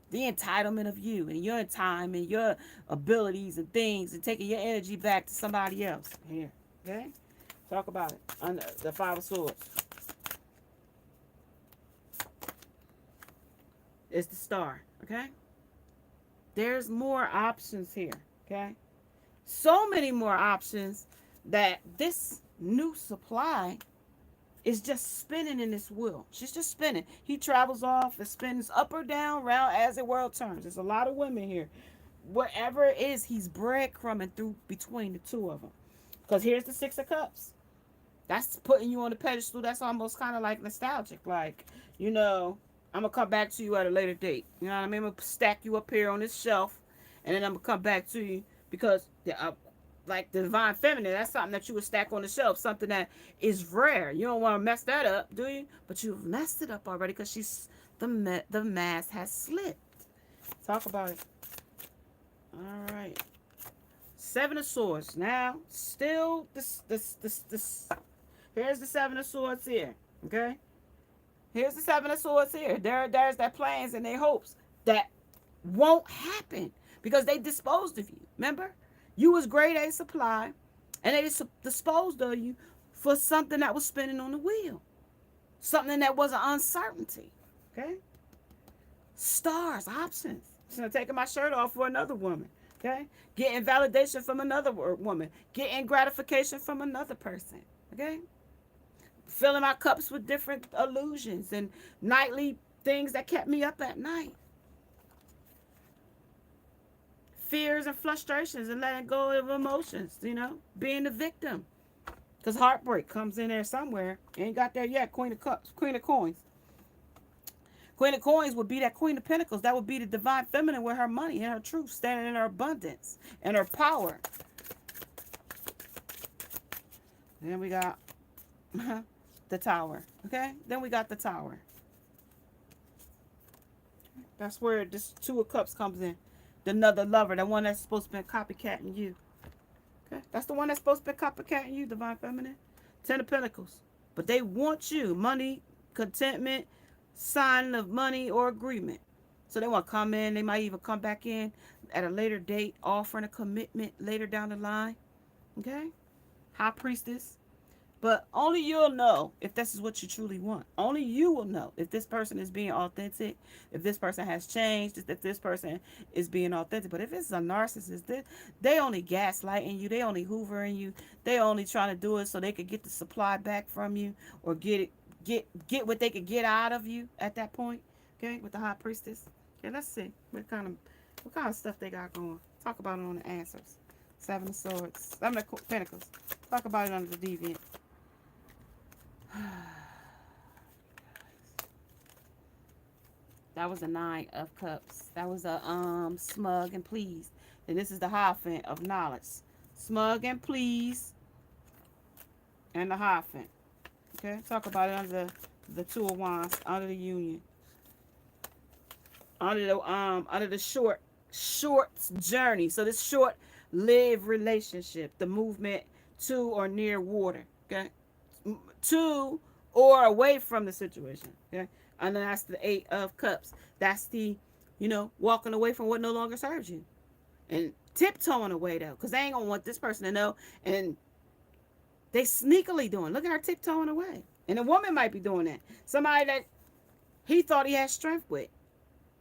The entitlement of you and your time and your abilities and things, and taking your energy back to somebody else. Here, okay? Talk about it. Under the 5 of Swords. It's the star, okay? There's more options here. Okay, so many more options that this new supply is just spinning in this wheel. She's just spinning. He travels off and spins up or down, round as the world turns. There's a lot of women here. Whatever it is, he's breadcrumbing through between the two of them. Because here's the 6 of Cups. That's putting you on the pedestal. That's almost kind of like nostalgic. Like, I'm going to come back to you at a later date. You know what I mean? I'm going to stack you up here on this shelf. And then I'm going to come back to you because, like the divine feminine, that's something that you would stack on the shelf. Something that is rare. You don't want to mess that up, do you? But you've messed it up already because the mask has slipped. Talk about it. All right. 7 of Swords. Now, still, this. Here's the 7 of Swords here. Okay? Here's the 7 of Swords here. There's their plans and their hopes that won't happen. Because they disposed of you. Remember? You was grade A supply. And they disposed of you for something that was spinning on the wheel. Something that was an uncertainty. Okay? Stars, options. So I'm taking my shirt off for another woman. Okay? Getting validation from another woman. Getting gratification from another person. Okay? Filling my cups with different illusions and nightly things that kept me up at night. Fears and frustrations and letting go of emotions, being the victim. Because heartbreak comes in there somewhere. Ain't got there yet. Queen of Cups, Queen of Coins. Queen of Coins would be that Queen of Pentacles. That would be the divine feminine with her money and her truth, standing in her abundance and her power. Then we got the Tower. Okay? Then we got the Tower. That's where this Two of Cups comes in. Another lover, the one that's supposed to be copycatting you. Okay? That's the one that's supposed to be copycatting you, divine feminine. Ten of Pentacles. But they want you. Money, contentment, sign of money or agreement. So they want to come in. They might even come back in at a later date, offering a commitment later down the line. Okay? High Priestess. But only you'll know if this is what you truly want. Only you will know if this person is being authentic, if this person has changed, if this person is being authentic. But if it's a narcissist, they only gaslighting you. They only hoovering you. They only trying to do it so they could get the supply back from you or get what they could get out of you at that point. Okay, with the High Priestess. Okay, let's see what kind of stuff they got going. Talk about it on the Answers. Seven of Swords, Seven of Pentacles. Talk about it under the Deviant. That was a Nine of Cups. That was a smug and pleased. And this is the Hierophant of Knowledge. Smug and pleased. And the Hierophant. Okay, talk about it under the Two of Wands, under the Union. Under the short journey. So this short-lived relationship, the movement to or near water. Okay, to or away from the situation. Okay, and then that's the Eight of Cups. That's the, walking away from what no longer serves you, and tiptoeing away though, because they ain't gonna want this person to know, and they sneakily doing. Look at her tiptoeing away, and a woman might be doing that. Somebody that he thought he had strength with.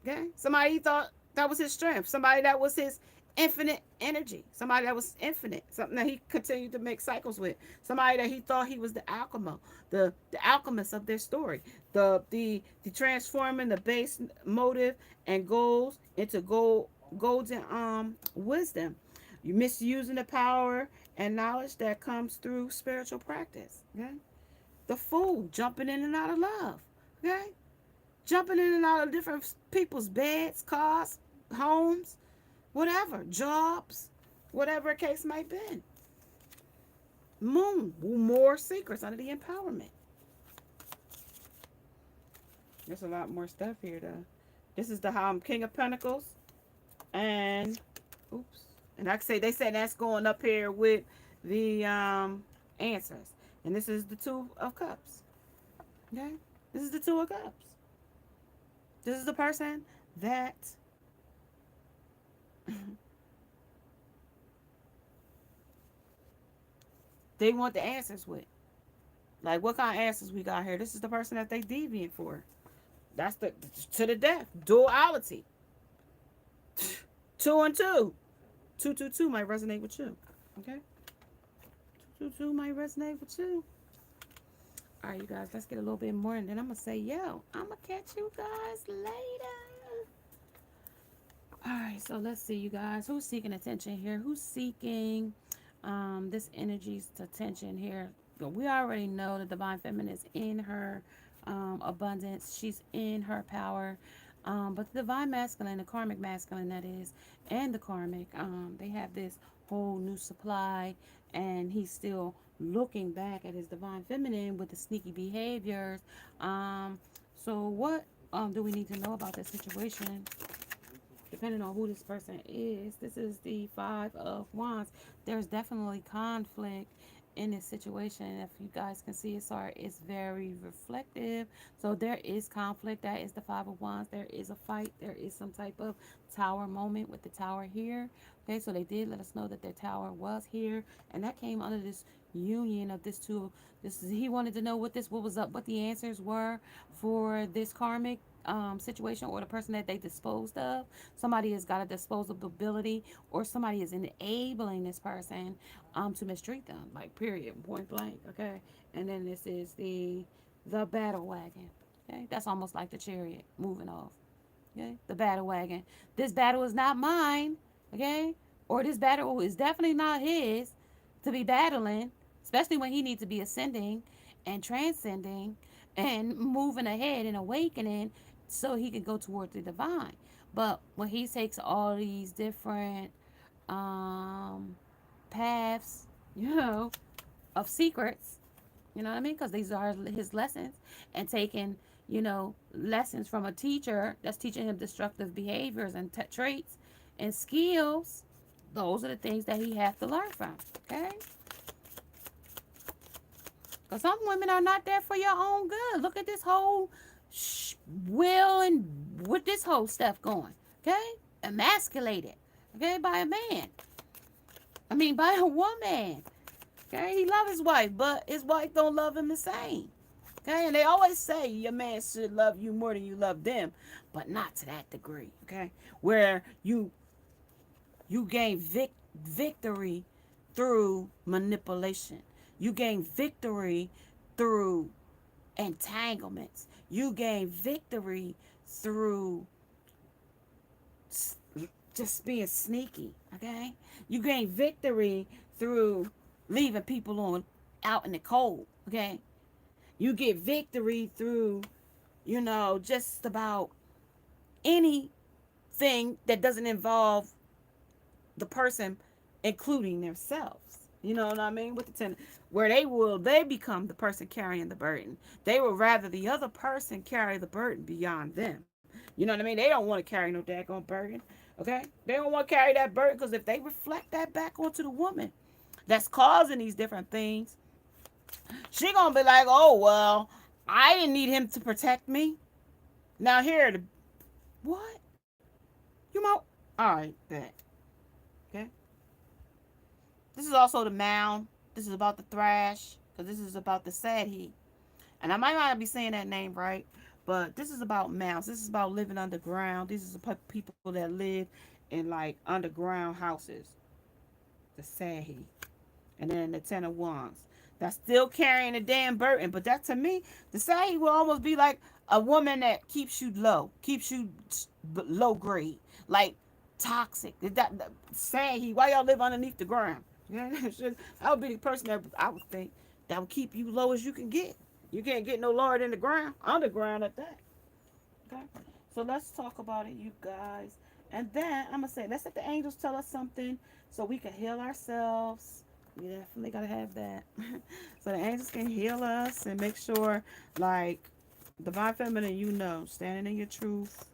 Okay, somebody he thought that was his strength. Somebody that was his infinite energy. Somebody that was infinite. Something that he continued to make cycles with. Somebody that he thought he was the alchemist, the alchemist of their story. The transforming the base motive and goals into golden wisdom. You misusing the power and knowledge that comes through spiritual practice. Okay, the Fool, jumping in and out of love. Okay, jumping in and out of different people's beds, cars, homes, whatever, jobs, whatever case might be. Moon, more secrets under the Empowerment. There's a lot more stuff here though. This is the King of Pentacles. And, oops. And like I say, they said that's going up here with the Answers. And this is the Two of Cups. Okay? This is the Two of Cups. This is the person that they want the answers with. Like, what kind of answers we got here? This is the person that they deviant for. That's the to the death. Duality. 2 and 2. 222 might resonate with you. Okay? 222 might resonate with you. All right, you guys, let's get a little bit more, and then I'm going to say, yo, I'm going to catch you guys later. All right, so let's see, you guys. Who's seeking attention here? Who's seeking this energy's attention here? We already know the Divine Feminine is in her abundance. She's in her power. But the Divine Masculine, the Karmic Masculine, that is, and the Karmic, they have this whole new supply, and he's still looking back at his Divine Feminine with the sneaky behaviors. So what do we need to know about this situation? Depending on who this person is. This is the Five of Wands. There's definitely conflict in this situation. If you guys can see, it's very reflective. So there is conflict. That is the Five of Wands. There is a fight. There is some type of tower moment with the tower here. Okay, so they did let us know that their tower was here, and that came under this union of this two. He wanted to know what was up, what the answers were for this karmic situation, or the person that they disposed of. Somebody has got a disposability, or somebody is enabling this person to mistreat them, like period, point blank. Okay, and then this is the battle wagon. Okay, that's almost like the chariot moving off. Okay, the battle wagon. This battle is not mine. Okay, or this battle is definitely not his to be battling, especially when he needs to be ascending and transcending and moving ahead and awakening so he can go towards the divine. But when he takes all these different um, paths, of secrets, you know what I mean? Because these are his lessons, and taking, lessons from a teacher that's teaching him destructive behaviors and traits and skills. Those are the things that he has to learn from. Okay? Because some women are not there for your own good. Look at this whole will and with this whole stuff going. Okay? Emasculated. Okay? By a man. I mean, by a woman. Okay? He loves his wife, but his wife don't love him the same. Okay? And they always say your man should love you more than you love them, but not to that degree. Okay? Where you gain victory through manipulation. You gain victory through entanglements. You gain victory through just being sneaky, okay? You gain victory through leaving people on out in the cold, okay? You get victory through, just about anything that doesn't involve the person including themselves. You know what I mean? With the tenant, where they become the person carrying the burden. They would rather the other person carry the burden beyond them. You know what I mean? They don't want to carry no daggone burden. Okay? They don't want to carry that burden, because if they reflect that back onto the woman that's causing these different things, she gonna be like, oh well, I didn't need him to protect me. Now here, what? You know? All right, bet. Okay. This is also the mound. This is about the thrash, because this is about the sad heat. And I might not be saying that name right, but this is about mounds. This is about living underground. These are the people that live in like underground houses. The sad heat. And then the 10 of wands. That's still carrying a damn burden. But that, to me, the sad heat will almost be like a woman that keeps you low. Keeps you low grade. Like toxic. That sad heat. Why y'all live underneath the ground? Yeah, that would be the person that I would think that would keep you low as you can get. You can't get no lower than the ground. Underground at that. Okay? So let's talk about it, you guys. And then I'm going to say, let's let the angels tell us something so we can heal ourselves. We definitely got to have that. So the angels can heal us and make sure, like, divine feminine, standing in your truth.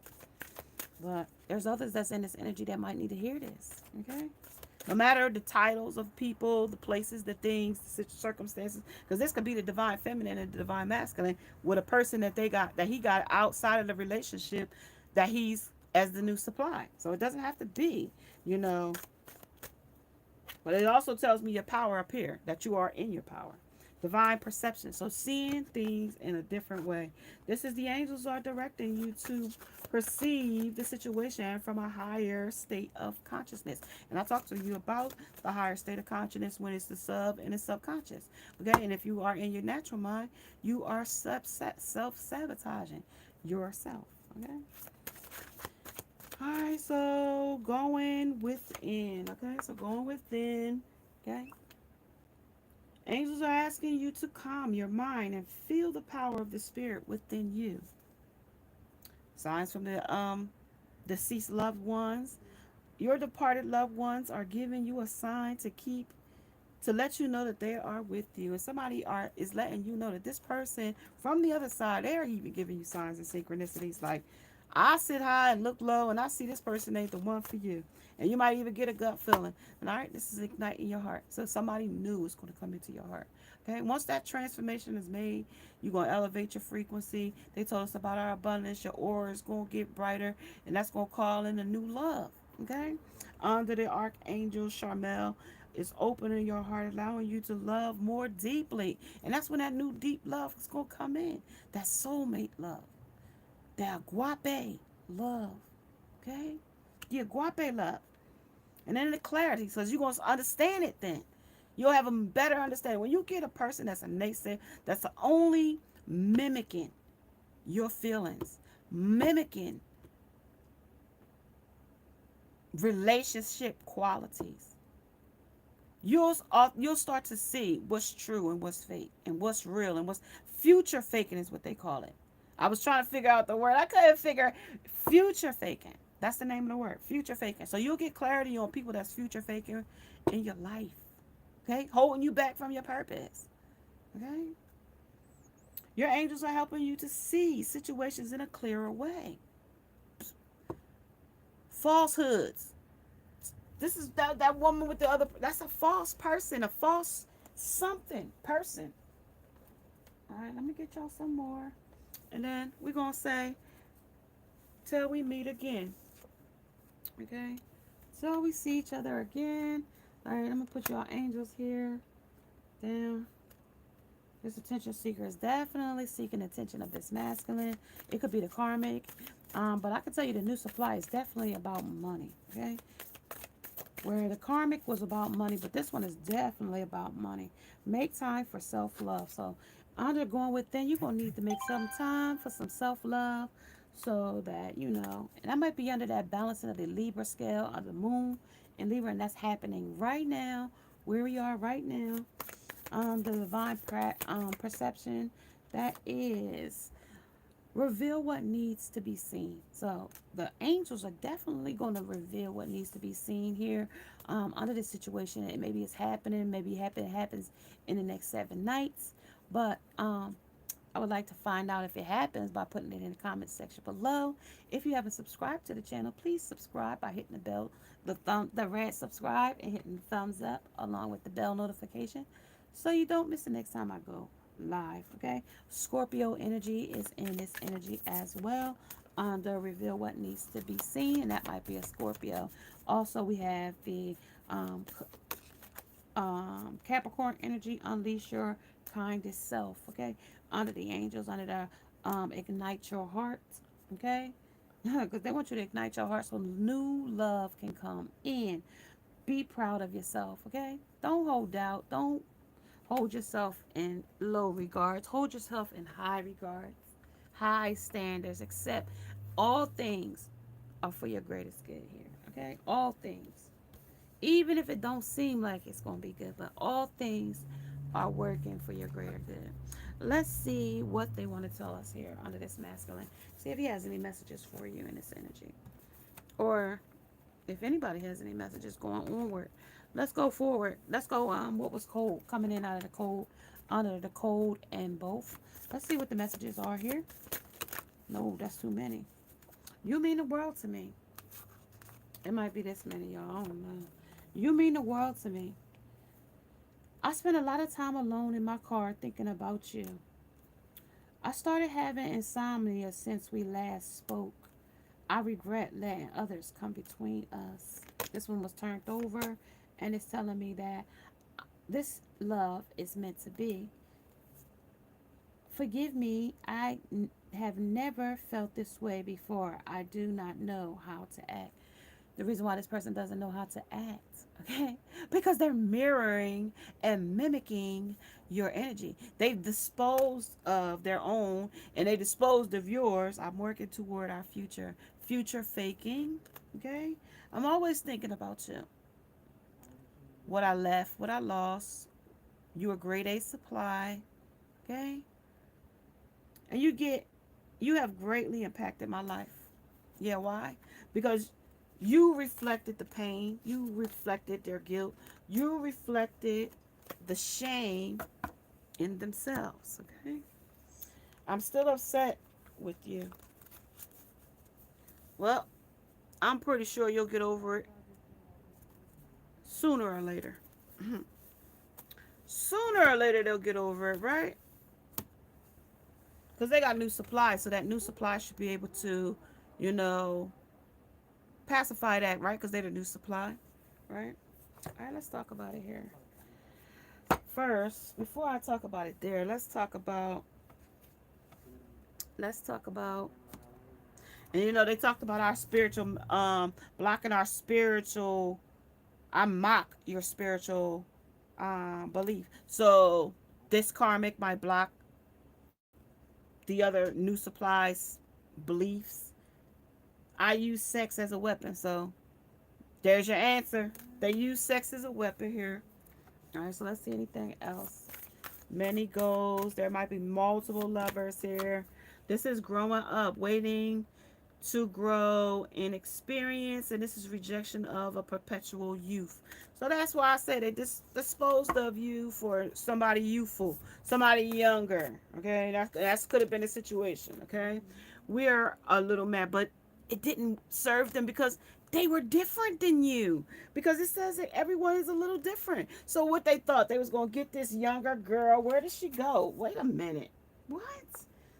But there's others that's in this energy that might need to hear this. Okay? No matter the titles of people, the places, the things, the circumstances, because this could be the divine feminine and the divine masculine with a person that he got outside of the relationship that he's as the new supply. So it doesn't have to be, But it also tells me your power up here, that you are in your power. Divine perception. So seeing things in a different way. This is the angels are directing you to perceive the situation from a higher state of consciousness. And I talked to you about the higher state of consciousness when it's the sub and the subconscious. Okay, and if you are in your natural mind, you are self-sabotaging yourself. Okay. All right, so going within. Okay, so going within. Okay. Angels are asking you to calm your mind and feel the power of the spirit within you. Signs from the deceased loved ones. Your departed loved ones are giving you a sign to let you know that they are with you. And somebody is letting you know that this person from the other side, they are even giving you signs and synchronicities like, I sit high and look low, and I see this person ain't the one for you. And you might even get a gut feeling. And all right, this is igniting your heart. So somebody new is going to come into your heart. Okay, once that transformation is made, you're going to elevate your frequency. They told us about our abundance. Your aura is going to get brighter, and that's going to call in a new love. Okay, under the Archangel Charmel is opening your heart, allowing you to love more deeply. And that's when that new deep love is going to come in. That soulmate love. The agape love. Okay? The agape love. And then the clarity, so you're going to understand it then. You'll have a better understanding. When you get a person that's a naysayer, that's only mimicking your feelings, mimicking relationship qualities, you'll start to see what's true and what's fake and what's real and what's future faking is what they call it. I was trying to figure out the word. I couldn't figure future faking. That's the name of the word, future faking. So you'll get clarity on people that's future faking in your life. Okay? Holding you back from your purpose. Okay? Your angels are helping you to see situations in a clearer way. Falsehoods. This is that woman with the other. That's a false person, a false something person. All right, let me get y'all some more. And then we're going to say, till we meet again. Okay? Till we see each other again. All right, I'm going to put y'all angels here. Down. This attention seeker is definitely seeking attention of this masculine. It could be the karmic. But I can tell you the new supply is definitely about money. Okay? Where the karmic was about money, but this one is definitely about money. Make time for self-love. So undergoing within, you're going to need to make some time for some self-love so that, and that might be under that balancing of the Libra scale of the moon in Libra, and that's happening right now, where we are right now. The divine perception, that is reveal what needs to be seen. So the angels are definitely going to reveal what needs to be seen here under this situation. And maybe it's happening. Maybe it happens in the next 7 nights. But I would like to find out if it happens by putting it in the comment section below. If you haven't subscribed to the channel, please subscribe by hitting the bell, the red subscribe, and hitting the thumbs up along with the bell notification so you don't miss the next time I go live. Okay, Scorpio energy is in this energy as well. To reveal what needs to be seen, and that might be a Scorpio. Also, we have the Capricorn energy. Unleash your kindest self. Okay, under the angels, under the ignite your heart. Okay, because they want you to ignite your heart so new love can come in. Be proud of yourself. Okay, don't hold doubt. Don't hold yourself in low regards. Hold yourself in high regards, high standards. Accept all things are for your greatest good here. Okay? All things. Even if it don't seem like it's going to be good, but all things are working for your greater good. Let's see what they want to tell us here under this masculine. See if he has any messages for you in this energy. Or if anybody has any messages going onward. Let's go forward. Let's go what was cold coming in out of the cold, under the cold and both. Let's see what the messages are here. No, that's too many. You mean the world to me. It might be this many, y'all. I don't know. You mean the world to me. I spent a lot of time alone in my car thinking about you. I started having insomnia since we last spoke. I regret letting others come between us. This one was turned over, and it's telling me that this love is meant to be. Forgive me, I have never felt this way before. I do not know how to act. The reason why this person doesn't know how to act, okay? Because they're mirroring and mimicking your energy. They've disposed of their own, and they disposed of yours. I'm working toward our future. Future faking, okay? I'm always thinking about you. What I left, what I lost. You a grade A supply, okay? And you have greatly impacted my life. Yeah, why? Because you reflected the pain. You reflected their guilt. You reflected the shame in themselves, okay? I'm still upset with you. Well, I'm pretty sure you'll get over it sooner or later. Sooner or later they'll get over it, right? Because they got new supply, so that new supply should be able to, pacify that, right? Because they're the new supply, right? All right, let's talk about it here. First, before I talk about it there, let's talk about And you know, they talked about our spiritual, blocking our spiritual, I mock your spiritual belief. So this karmic might block the other new supplies beliefs. I use sex as a weapon. So there's your answer. They use sex as a weapon here. All right, so let's see anything else. Many goals. There might be multiple lovers here. This is growing up, waiting to grow in experience, and this is rejection of a perpetual youth. So that's why I say they disposed of you for somebody youthful, somebody younger. Okay, that's could have been a situation. Okay, we are a little mad, but it didn't serve them because they were different than you. Because it says that everyone is a little different. So what they thought they was gonna get this younger girl. Where did she go? Wait a minute. What?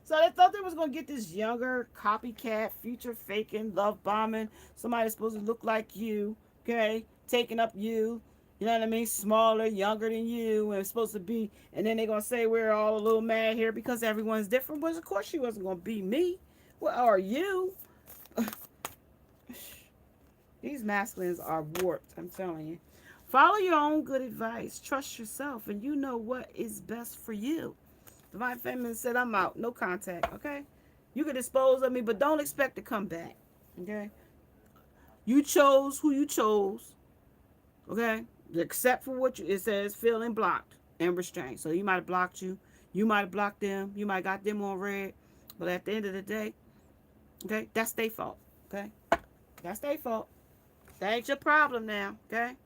So they thought they was gonna get this younger copycat, future faking, love bombing, somebody that's supposed to look like you, okay, taking up you, you know what I mean, smaller, younger than you, and it's supposed to be, and then they're gonna say we're all a little mad here because everyone's different. Well, of course she wasn't gonna be me. Well, or you. These masculines are warped, I'm telling you. Follow your own good advice. Trust yourself, and you know what is best for you. Divine Feminine said, I'm out. No contact, okay? You can dispose of me, but don't expect to come back, okay? You chose who you chose, okay? Except for what it says, feeling blocked and restrained. So you might have blocked you. You might have blocked them. You might have got them on red. But at the end of the day, okay, that's their fault, okay? That's their fault. That ain't your problem now, okay?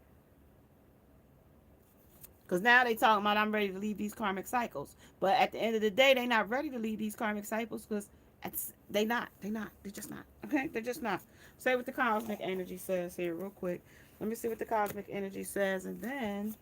Because now they talking about I'm ready to leave these karmic cycles. But at the end of the day, they not ready to leave these karmic cycles because they not. They not. They're just not. Okay? They're just not. Say what the cosmic energy says here real quick. Let me see what the cosmic energy says. And then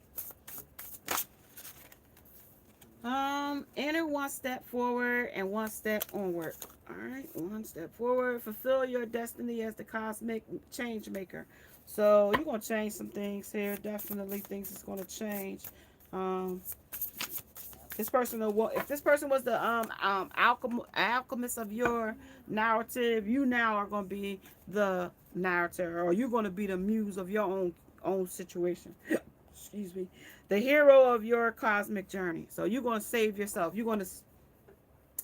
enter one step forward and one step onward. Alright, one step forward. Fulfill your destiny as the cosmic change maker. So you're gonna change some things here. Definitely things is gonna change. Um, this person will. If this person was the alchemist of your narrative, you now are gonna be the narrator, or you're gonna be the muse of your own situation. Excuse me. The hero of your cosmic journey. So you're gonna save yourself. You're gonna,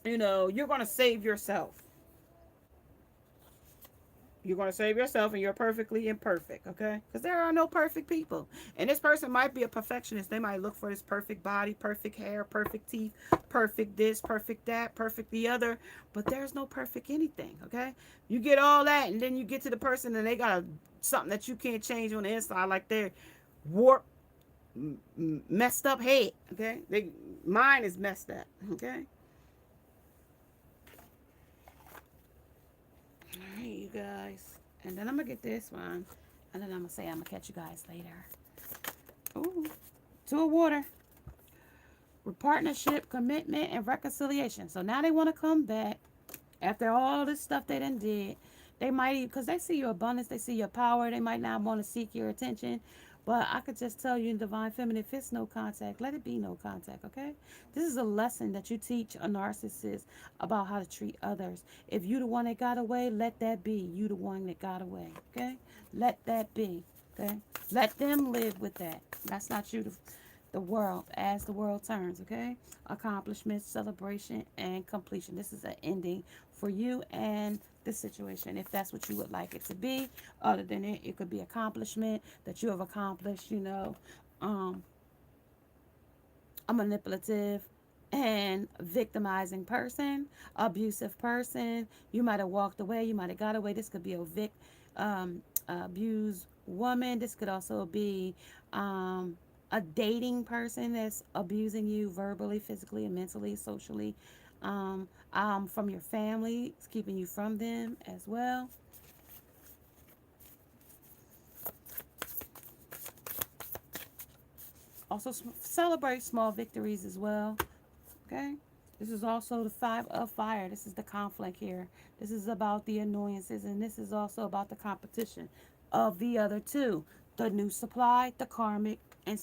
you're gonna save yourself. You're going to save yourself, and you're perfectly imperfect, okay? Because there are no perfect people. And this person might be a perfectionist. They might look for this perfect body, perfect hair, perfect teeth, perfect this, perfect that, perfect the other. But there's no perfect anything, okay? You get all that, and then you get to the person, and they got something that you can't change on the inside, like their warped, messed up head, okay? Mine is messed up, okay? Alright, you guys. And then I'm going to get this one. And then I'm going to say I'm going to catch you guys later. Ooh. Two of water. With partnership, commitment, and reconciliation. So now they want to come back. After all this stuff they done did. They might, because they see your abundance. They see your power. They might not want to seek your attention. But I could just tell you in Divine Feminine, if it's no contact, let it be no contact, okay? This is a lesson that you teach a narcissist about how to treat others. If you the one that got away, let that be. You the one that got away, okay? Let that be, okay? Let them live with that. That's not you, the world, as the world turns, okay? Accomplishment, celebration, and completion. This is an ending for you and this situation, if that's what you would like it to be. Other than it could be accomplishment that you have accomplished, a manipulative and victimizing person, abusive person. You might have walked away, you might have got away. This could be abused woman. This could also be a dating person that's abusing you verbally, physically, and mentally, socially. From your family, it's keeping you from them as well. Also, celebrate small victories as well. Okay? This is also the five of fire. This is the conflict here. This is about the annoyances, and this is also about the competition of the other two. The new supply, the karmic, and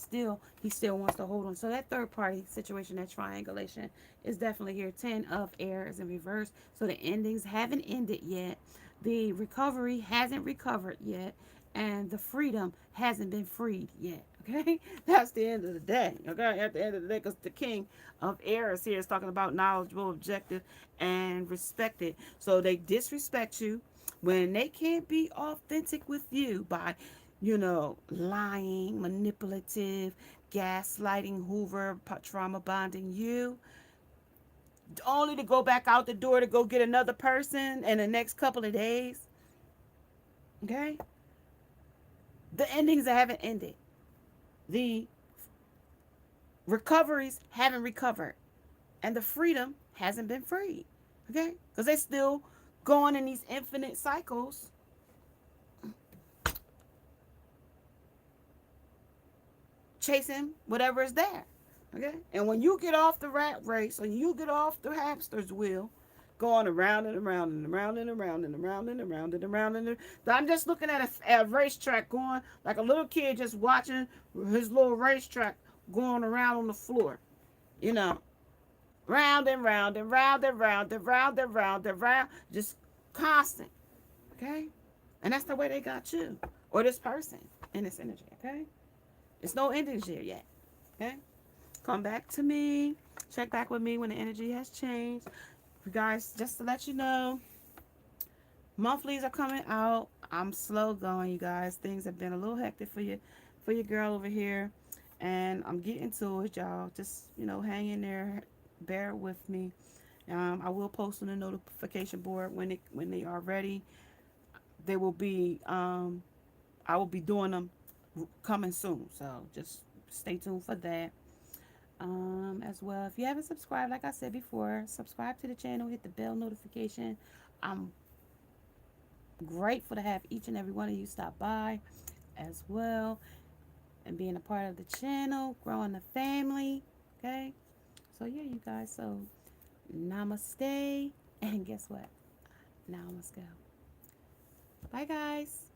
he still wants to hold on. So that third party situation, that triangulation, is definitely here. 10 of air is in reverse. So the endings haven't ended yet. The recovery hasn't recovered yet, and the freedom hasn't been freed yet. Okay, that's the end of the day. Okay, at the end of the day, because the king of errors here is talking about knowledgeable, objective, and respected. So they disrespect you when they can't be authentic with you by, lying, manipulative, gaslighting, Hoover, trauma bonding you, only to go back out the door to go get another person in the next couple of days. Okay? The endings haven't ended. The recoveries haven't recovered. And the freedom hasn't been freed. Okay? Because they're still going in these infinite cycles, chasing whatever is there. Okay? And when you get off the rat race, and you get off the hamster's wheel, going around and around and around and around and around and around and around and around. I'm just looking at a racetrack going like a little kid just watching his little racetrack going around on the floor. You know, round and round and round and round and round and round and round, just constant. Okay? And that's the way they got you or this person in this energy. Okay? It's no endings here yet. Okay? Come back to me. Check back with me when the energy has changed. You guys, just to let you know, monthlies are coming out. I'm slow going, you guys. Things have been a little hectic for your girl over here, and I'm getting to it, y'all. Just hang in there, bear with me. I will post on the notification board when they are ready. They will be. I will be doing them coming soon. So just stay tuned for that. As well, if you haven't subscribed, like I said before, subscribe to the channel, hit the bell notification. I'm grateful to have each and every one of you stop by as well and being a part of the channel, growing the family. Okay, so yeah, you guys, so namaste, and guess what, now I must go. Bye guys.